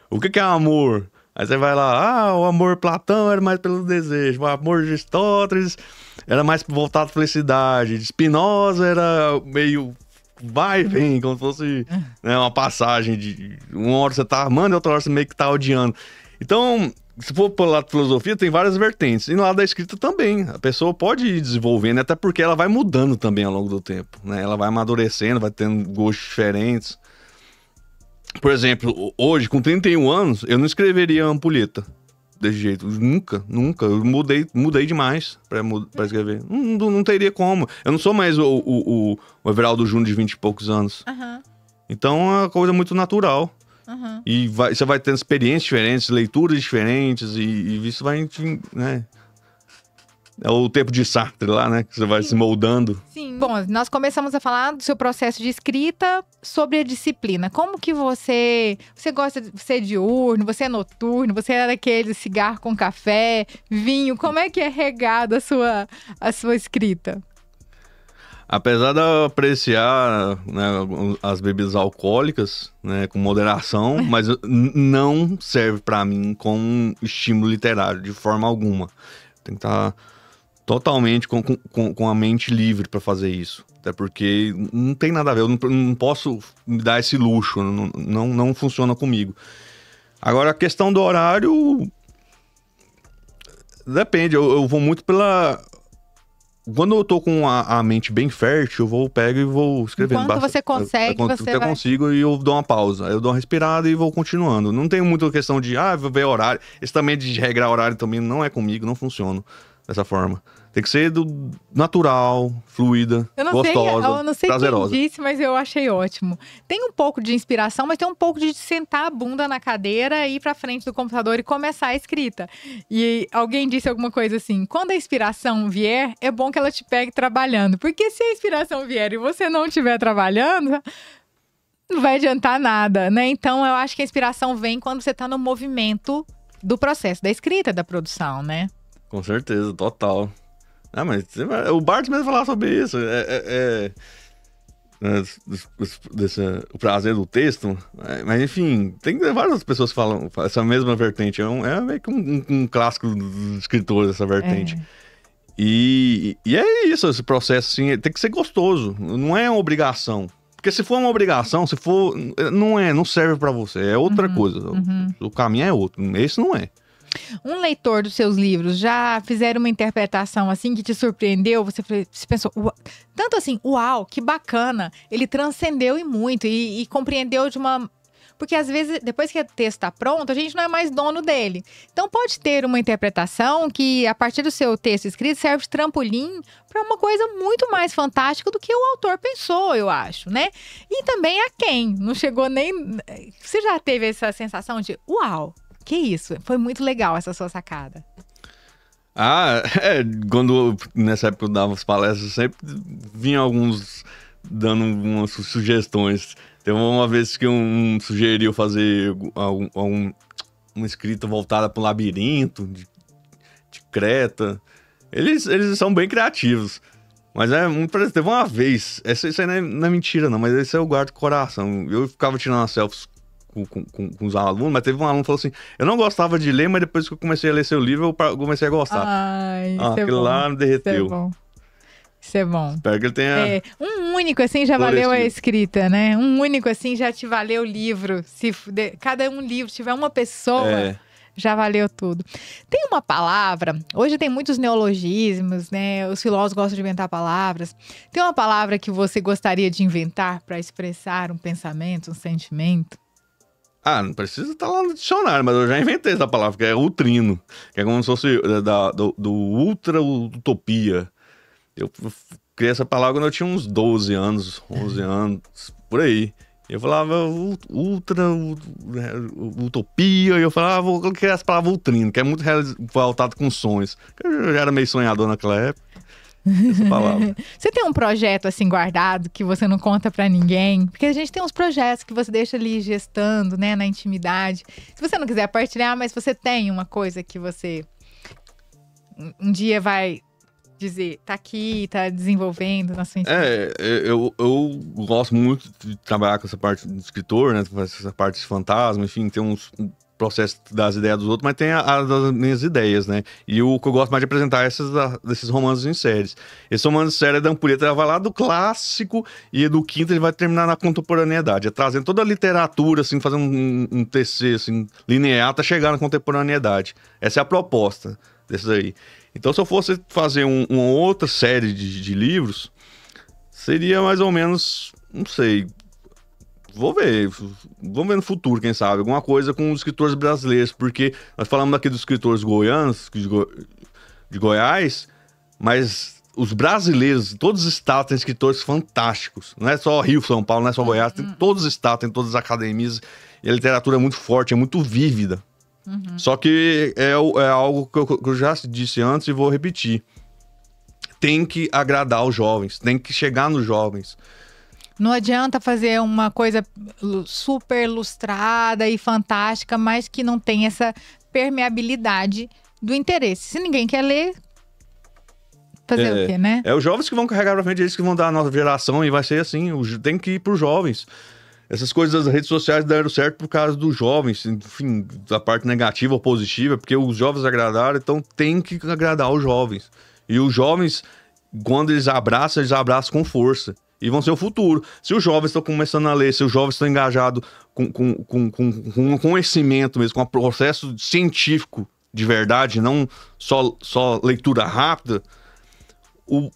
o que é amor? Aí você vai lá, o amor Platão era mais pelo desejo, o amor de Aristóteles era mais voltado à felicidade, de Spinoza era meio vai e vem, como se fosse né, uma passagem de uma hora você tá amando e outra hora você meio que tá odiando. Então, se for pelo lado da filosofia, tem várias vertentes. E no lado da escrita também. A pessoa pode ir desenvolvendo, até porque ela vai mudando também ao longo do tempo, né? Ela vai amadurecendo, vai tendo gostos diferentes. Por exemplo, hoje, com 31 anos, eu não escreveria ampulheta desse jeito. Nunca. Eu mudei demais pra escrever. Não teria como. Eu não sou mais o Everaldo Júnior de 20 e poucos anos. Uhum. Então é uma coisa muito natural. Uhum. E você vai tendo experiências diferentes, leituras diferentes, e isso vai, né? É o tempo de Sartre lá, né? Que você vai se moldando. Sim. Bom, nós começamos a falar do seu processo de escrita sobre a disciplina. Como que você gosta de ser diurno, você é noturno, você é daquele cigarro com café, vinho? Como é que é regada a sua escrita? Apesar de eu apreciar né, as bebidas alcoólicas né, com moderação, mas não serve pra mim como estímulo literário, de forma alguma. Tem que estar totalmente com a mente livre pra fazer isso. Até porque não tem nada a ver, eu não posso me dar esse luxo, não funciona comigo. Agora, a questão do horário... Depende, eu vou muito pela... Quando eu tô com a mente bem fértil, pego e vou escrevendo. Enquanto você consegue, eu consigo e eu dou uma pausa. Eu dou uma respirada e vou continuando. Não tem muita questão de, vou ver horário. Esse também de regrar horário também não é comigo, não funciona dessa forma. Tem que ser natural, fluida, gostosa, eu não sei prazerosa. Quem disse, mas eu achei ótimo. Tem um pouco de inspiração, mas tem um pouco de sentar a bunda na cadeira, ir pra frente do computador e começar a escrita. E alguém disse alguma coisa assim, quando a inspiração vier, é bom que ela te pegue trabalhando. Porque se a inspiração vier e você não estiver trabalhando, não vai adiantar nada, né? Então, eu acho que a inspiração vem quando você tá no movimento do processo da escrita, da produção, né? Com certeza, total. Mas o Barthes mesmo falava sobre isso. O prazer do texto. Mas, enfim, tem várias pessoas que falam essa mesma vertente. É meio que um clássico dos escritores, essa vertente. E é isso, esse processo, assim, tem que ser gostoso. Não é uma obrigação. Porque se for uma obrigação, não serve pra você. É outra coisa. O caminho é outro. Esse não é. Um leitor dos seus livros já fizeram uma interpretação assim que te surpreendeu? Você pensou, tanto assim, uau, que bacana. Ele transcendeu e muito e compreendeu de uma... Porque às vezes, depois que o texto está pronto, a gente não é mais dono dele. Então pode ter uma interpretação que, a partir do seu texto escrito, serve de trampolim para uma coisa muito mais fantástica do que o autor pensou, eu acho, né? E também a quem não chegou nem... Você já teve essa sensação de, uau, que isso? Foi muito legal essa sua sacada. Quando nessa época eu dava as palestras, sempre vinha alguns dando umas sugestões. Teve uma vez que um sugeriu fazer uma escrita voltada para o labirinto de Creta. Eles são bem criativos. Mas teve uma vez, isso aí não é mentira não, mas esse eu guardo com o coração. Eu ficava tirando as selfies com os alunos, mas teve um aluno que falou assim, eu não gostava de ler, mas depois que eu comecei a ler seu livro, eu comecei a gostar. Aquilo lá me derreteu. Isso é bom. Espero que ele tenha... um único, assim, já valeu a escrita, né? Um único, assim, já te valeu o livro. Se cada livro tiver uma pessoa, já valeu tudo. Tem uma palavra, hoje tem muitos neologismos, né? Os filósofos gostam de inventar palavras. Tem uma palavra que você gostaria de inventar para expressar um pensamento, um sentimento? Ah, não precisa estar lá no dicionário, mas eu já inventei essa palavra, que é utrino. Que é como se fosse do ultra utopia. Eu criei essa palavra quando eu tinha uns 12 anos, 11 anos, por aí. Eu falava ultra utopia, e eu falava, vou criar essa palavra utrino, que é muito voltado com sonhos. Eu já era meio sonhador naquela época. Essa palavra. Você tem um projeto assim guardado que você não conta pra ninguém? Porque a gente tem uns projetos que você deixa ali gestando, né, na intimidade. Se você não quiser partilhar, mas você tem uma coisa que você um dia vai dizer, tá aqui, tá desenvolvendo na sua intimidade. Eu gosto muito de trabalhar com essa parte de escritor, né, com essa parte de fantasma, enfim, tem um processo das ideias dos outros, mas tem das minhas ideias, né? E o que eu gosto mais de apresentar é desses romances em séries. Esse romance em série da Ampulheta vai lá do clássico e do quinto ele vai terminar na contemporaneidade. É trazendo toda a literatura, assim, fazendo um TC, assim, linear até chegar na contemporaneidade. Essa é a proposta desses aí. Então, se eu fosse fazer uma outra série de livros, seria mais ou menos, não sei... Vamos ver no futuro, quem sabe, alguma coisa com os escritores brasileiros, porque nós falamos aqui dos escritores goianos, de Goiás, mas os brasileiros, todos os estados têm escritores fantásticos, não é só Rio, São Paulo, não é só Goiás, tem todos os estados, tem todas as academias, e a literatura é muito forte, é muito vívida. Só que é algo que eu já disse antes e vou repetir, tem que agradar os jovens, tem que chegar nos jovens. Não adianta fazer uma coisa super lustrada e fantástica, mas que não tem essa permeabilidade do interesse. Se ninguém quer ler, fazer o quê, né? É os jovens que vão carregar pra frente, eles que vão dar a nova geração e vai ser assim, tem que ir pros jovens. Essas coisas das redes sociais deram certo por causa dos jovens, enfim, da parte negativa ou positiva, porque os jovens agradaram, então tem que agradar os jovens. E os jovens, quando eles abraçam com força. E vão ser o futuro. Se os jovens estão começando a ler, se os jovens estão engajados com conhecimento mesmo, com um processo científico de verdade, não só leitura rápida,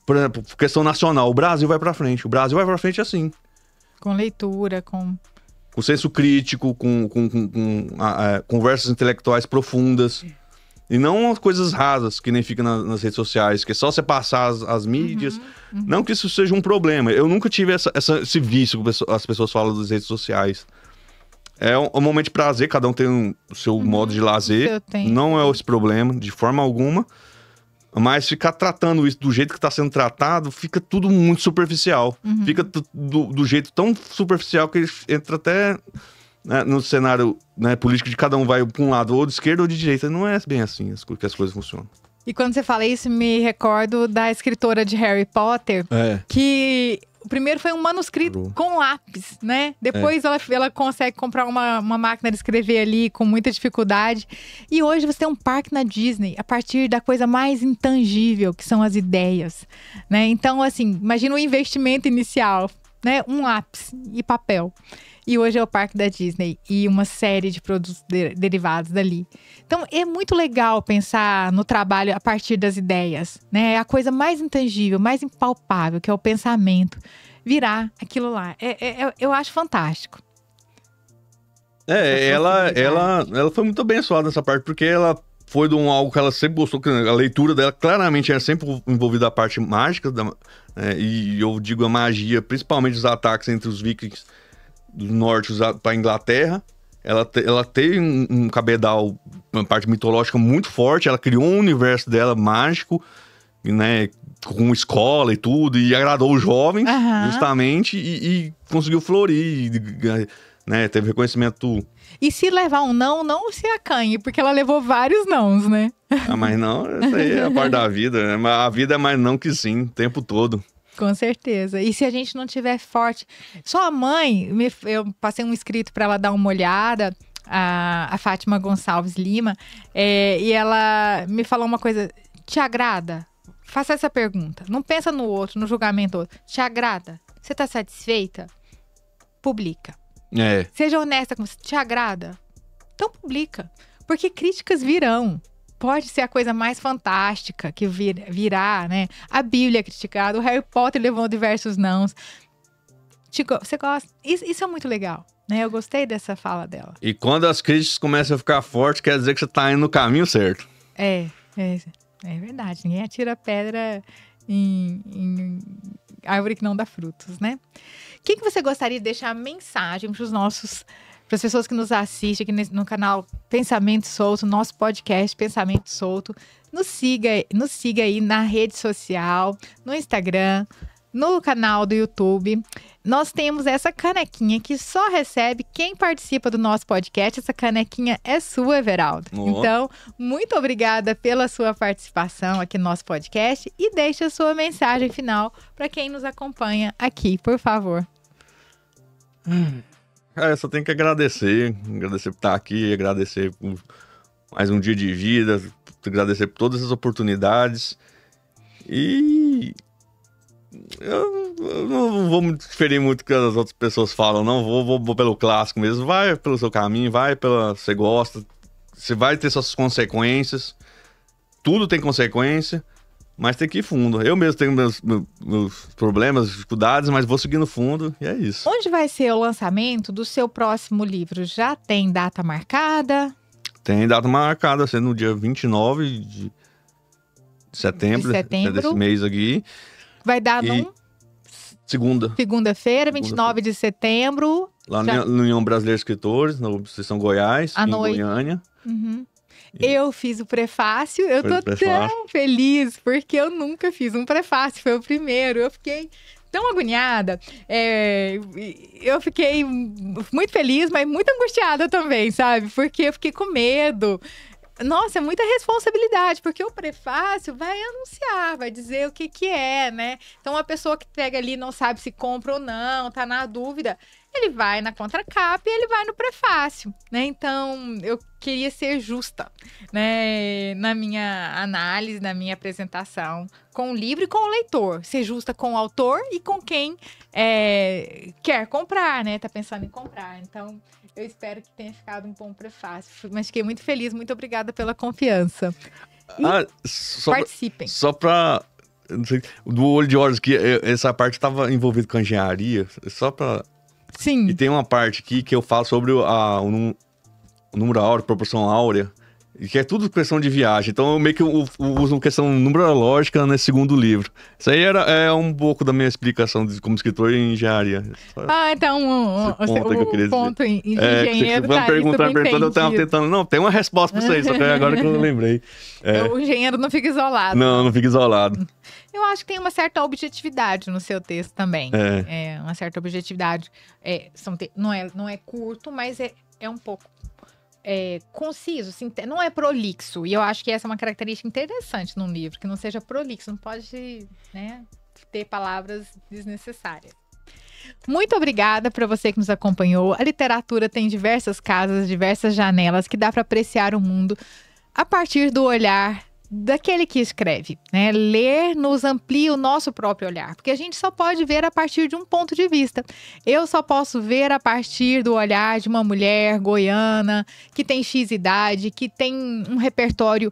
por exemplo, questão nacional, o Brasil vai pra frente. O Brasil vai pra frente assim. Com leitura, com senso crítico, com conversas intelectuais profundas. E não coisas rasas, que nem fica nas redes sociais, que é só você passar as mídias. Não que isso seja um problema. Eu nunca tive esse vício que as pessoas falam das redes sociais. É um momento de prazer, cada um tem o seu modo de lazer. Não é esse problema, de forma alguma. Mas ficar tratando isso do jeito que está sendo tratado, fica tudo muito superficial. Fica do jeito tão superficial que entra até... no cenário, né, político de cada um vai para um lado, ou de esquerda ou de direita. Não é bem assim que as coisas funcionam. E quando você fala isso, me recordo da escritora de Harry Potter, que o primeiro foi um manuscrito com lápis, né? Depois ela consegue comprar uma máquina de escrever ali com muita dificuldade. E hoje você tem um parque na Disney a partir da coisa mais intangível, que são as ideias, né? Então, assim, imagina o investimento inicial, né? Um lápis e papel. E hoje é o parque da Disney e uma série de produtos derivados dali. Então, é muito legal pensar no trabalho a partir das ideias, né? É a coisa mais intangível, mais impalpável, que é o pensamento, virar aquilo lá. Eu acho fantástico. Ela foi muito abençoada nessa parte, porque ela foi de algo que ela sempre gostou, que a leitura dela claramente era sempre envolvida a parte mágica, e eu digo a magia, principalmente os ataques entre os vikings do norte para a Inglaterra. Ela tem um cabedal, uma parte mitológica muito forte. Ela criou um universo dela mágico, né, com escola e tudo, e agradou os jovens, justamente, e conseguiu florir, né, teve reconhecimento. E se levar um não se acanhe, porque ela levou vários nãos, né? Mas não, essa aí é a parte da vida, né? A vida é mais não que sim, o tempo todo. Com certeza. E se a gente não tiver forte... Sua mãe, eu passei um escrito para ela dar uma olhada, a Fátima Gonçalves Lima, e ela me falou uma coisa: te agrada? Faça essa pergunta. Não pensa no outro, no julgamento do outro. Te agrada? Você tá satisfeita? Publica. Seja honesta com você. Te agrada? Então publica. Porque críticas virão. Pode ser a coisa mais fantástica que virá, né? A Bíblia é criticada, o Harry Potter levou diversos nãos. Você gosta? Isso é muito legal, né? Eu gostei dessa fala dela. E quando as críticas começam a ficar fortes, quer dizer que você tá indo no caminho certo. É verdade. Ninguém atira pedra em árvore que não dá frutos, né? O que você gostaria de deixar mensagem para as pessoas que nos assistem aqui no canal Pensamento Solto, nosso podcast Pensamento Solto? Nos siga aí na rede social, no Instagram, no canal do YouTube. Nós temos essa canequinha que só recebe quem participa do nosso podcast. Essa canequinha é sua, Everaldo. Então, muito obrigada pela sua participação aqui no nosso podcast e deixe a sua mensagem final para quem nos acompanha aqui, por favor. Eu só tenho que agradecer por estar aqui, agradecer por mais um dia de vida, agradecer por todas as oportunidades. E eu não vou me diferir muito do que as outras pessoas falam, não. Vou pelo clássico mesmo. Vai pelo seu caminho, você gosta. Você vai ter suas consequências. Tudo tem consequência, mas tem que ir fundo. Eu mesmo tenho meus problemas, dificuldades, mas vou seguir no fundo e é isso. Onde vai ser o lançamento do seu próximo livro? Já tem data marcada? Tem data marcada, vai ser no dia 29 de setembro. Desse mês aqui. Vai dar segunda-feira, 29 de setembro. Lá no União Brasileira de Escritores, na Seção Goiás, em Goiânia. Uhum. Eu fiz o prefácio, eu tô tão feliz, porque eu nunca fiz um prefácio, foi o primeiro. Eu fiquei tão agoniada, eu fiquei muito feliz, mas muito angustiada também, sabe? Porque eu fiquei com medo. Nossa, é muita responsabilidade, porque o prefácio vai anunciar, vai dizer o que é, né? Então, uma pessoa que pega ali não sabe se compra ou não, tá na dúvida, ele vai na contracapa e ele vai no prefácio, né? Então, eu queria ser justa, né? Na minha análise, na minha apresentação com o livro e com o leitor. Ser justa com o autor e com quem quer comprar, né? Tá pensando em comprar. Então, eu espero que tenha ficado um bom prefácio. Mas fiquei muito feliz, muito obrigada pela confiança. Participem. Só pra... Não sei, do Olho de Horus, que essa parte estava envolvida com a engenharia, só pra... Sim. E tem uma parte aqui que eu falo sobre o número áureo, proporção áurea, que é tudo questão de viagem. Então eu meio que uso uma questão numerológica nesse segundo livro. Isso aí é um pouco da minha explicação como escritor em engenharia. Então o ponto em engenheiro tá perguntando, eu tava tentando... Não, tem uma resposta pra isso aí, só que agora que eu lembrei. O engenheiro não fica isolado. Não fica isolado. Eu acho que tem uma certa objetividade no seu texto também. Uma certa objetividade. Não é curto, mas é um pouco conciso, assim, não é prolixo. E eu acho que essa é uma característica interessante num livro, que não seja prolixo, não pode, né, ter palavras desnecessárias. Muito obrigada para você que nos acompanhou. A literatura tem diversas casas, diversas janelas que dá para apreciar o mundo a partir do olhar daquele que escreve, né? Ler nos amplia o nosso próprio olhar, porque a gente só pode ver a partir de um ponto de vista. Eu só posso ver a partir do olhar de uma mulher goiana que tem X idade, que tem um repertório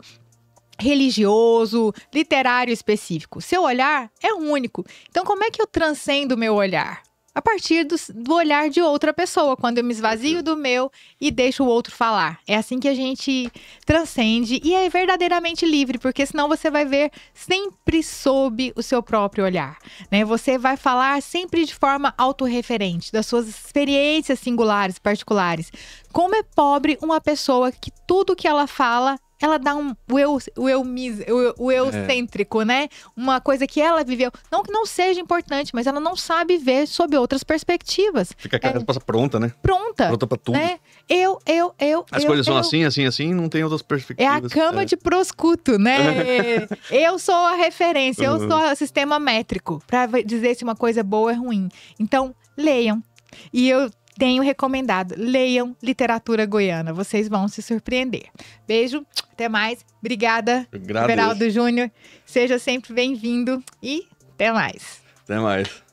religioso, literário específico. Seu olhar é único. Então, como é que eu transcendo o meu olhar? A partir do olhar de outra pessoa, quando eu me esvazio do meu e deixo o outro falar. É assim que a gente transcende e é verdadeiramente livre, porque senão você vai ver sempre sob o seu próprio olhar, né? Você vai falar sempre de forma autorreferente, das suas experiências singulares, particulares. Como é pobre uma pessoa que tudo que ela fala, ela dá o eucêntrico, né? Uma coisa que ela viveu. Não que não seja importante, mas ela não sabe ver sob outras perspectivas. Fica aquela resposta pronta, né? Pronta. Pronta pra tudo. Né? As coisas são assim, não tem outras perspectivas. É a cama de proscuto, né? Eu sou a referência, eu sou o sistema métrico pra dizer se uma coisa é boa ou é ruim. Então, leiam. E eu tenho recomendado, leiam literatura goiana, vocês vão se surpreender. Beijo, até mais. Obrigada, Everaldo Júnior. Seja sempre bem-vindo e até mais. Até mais.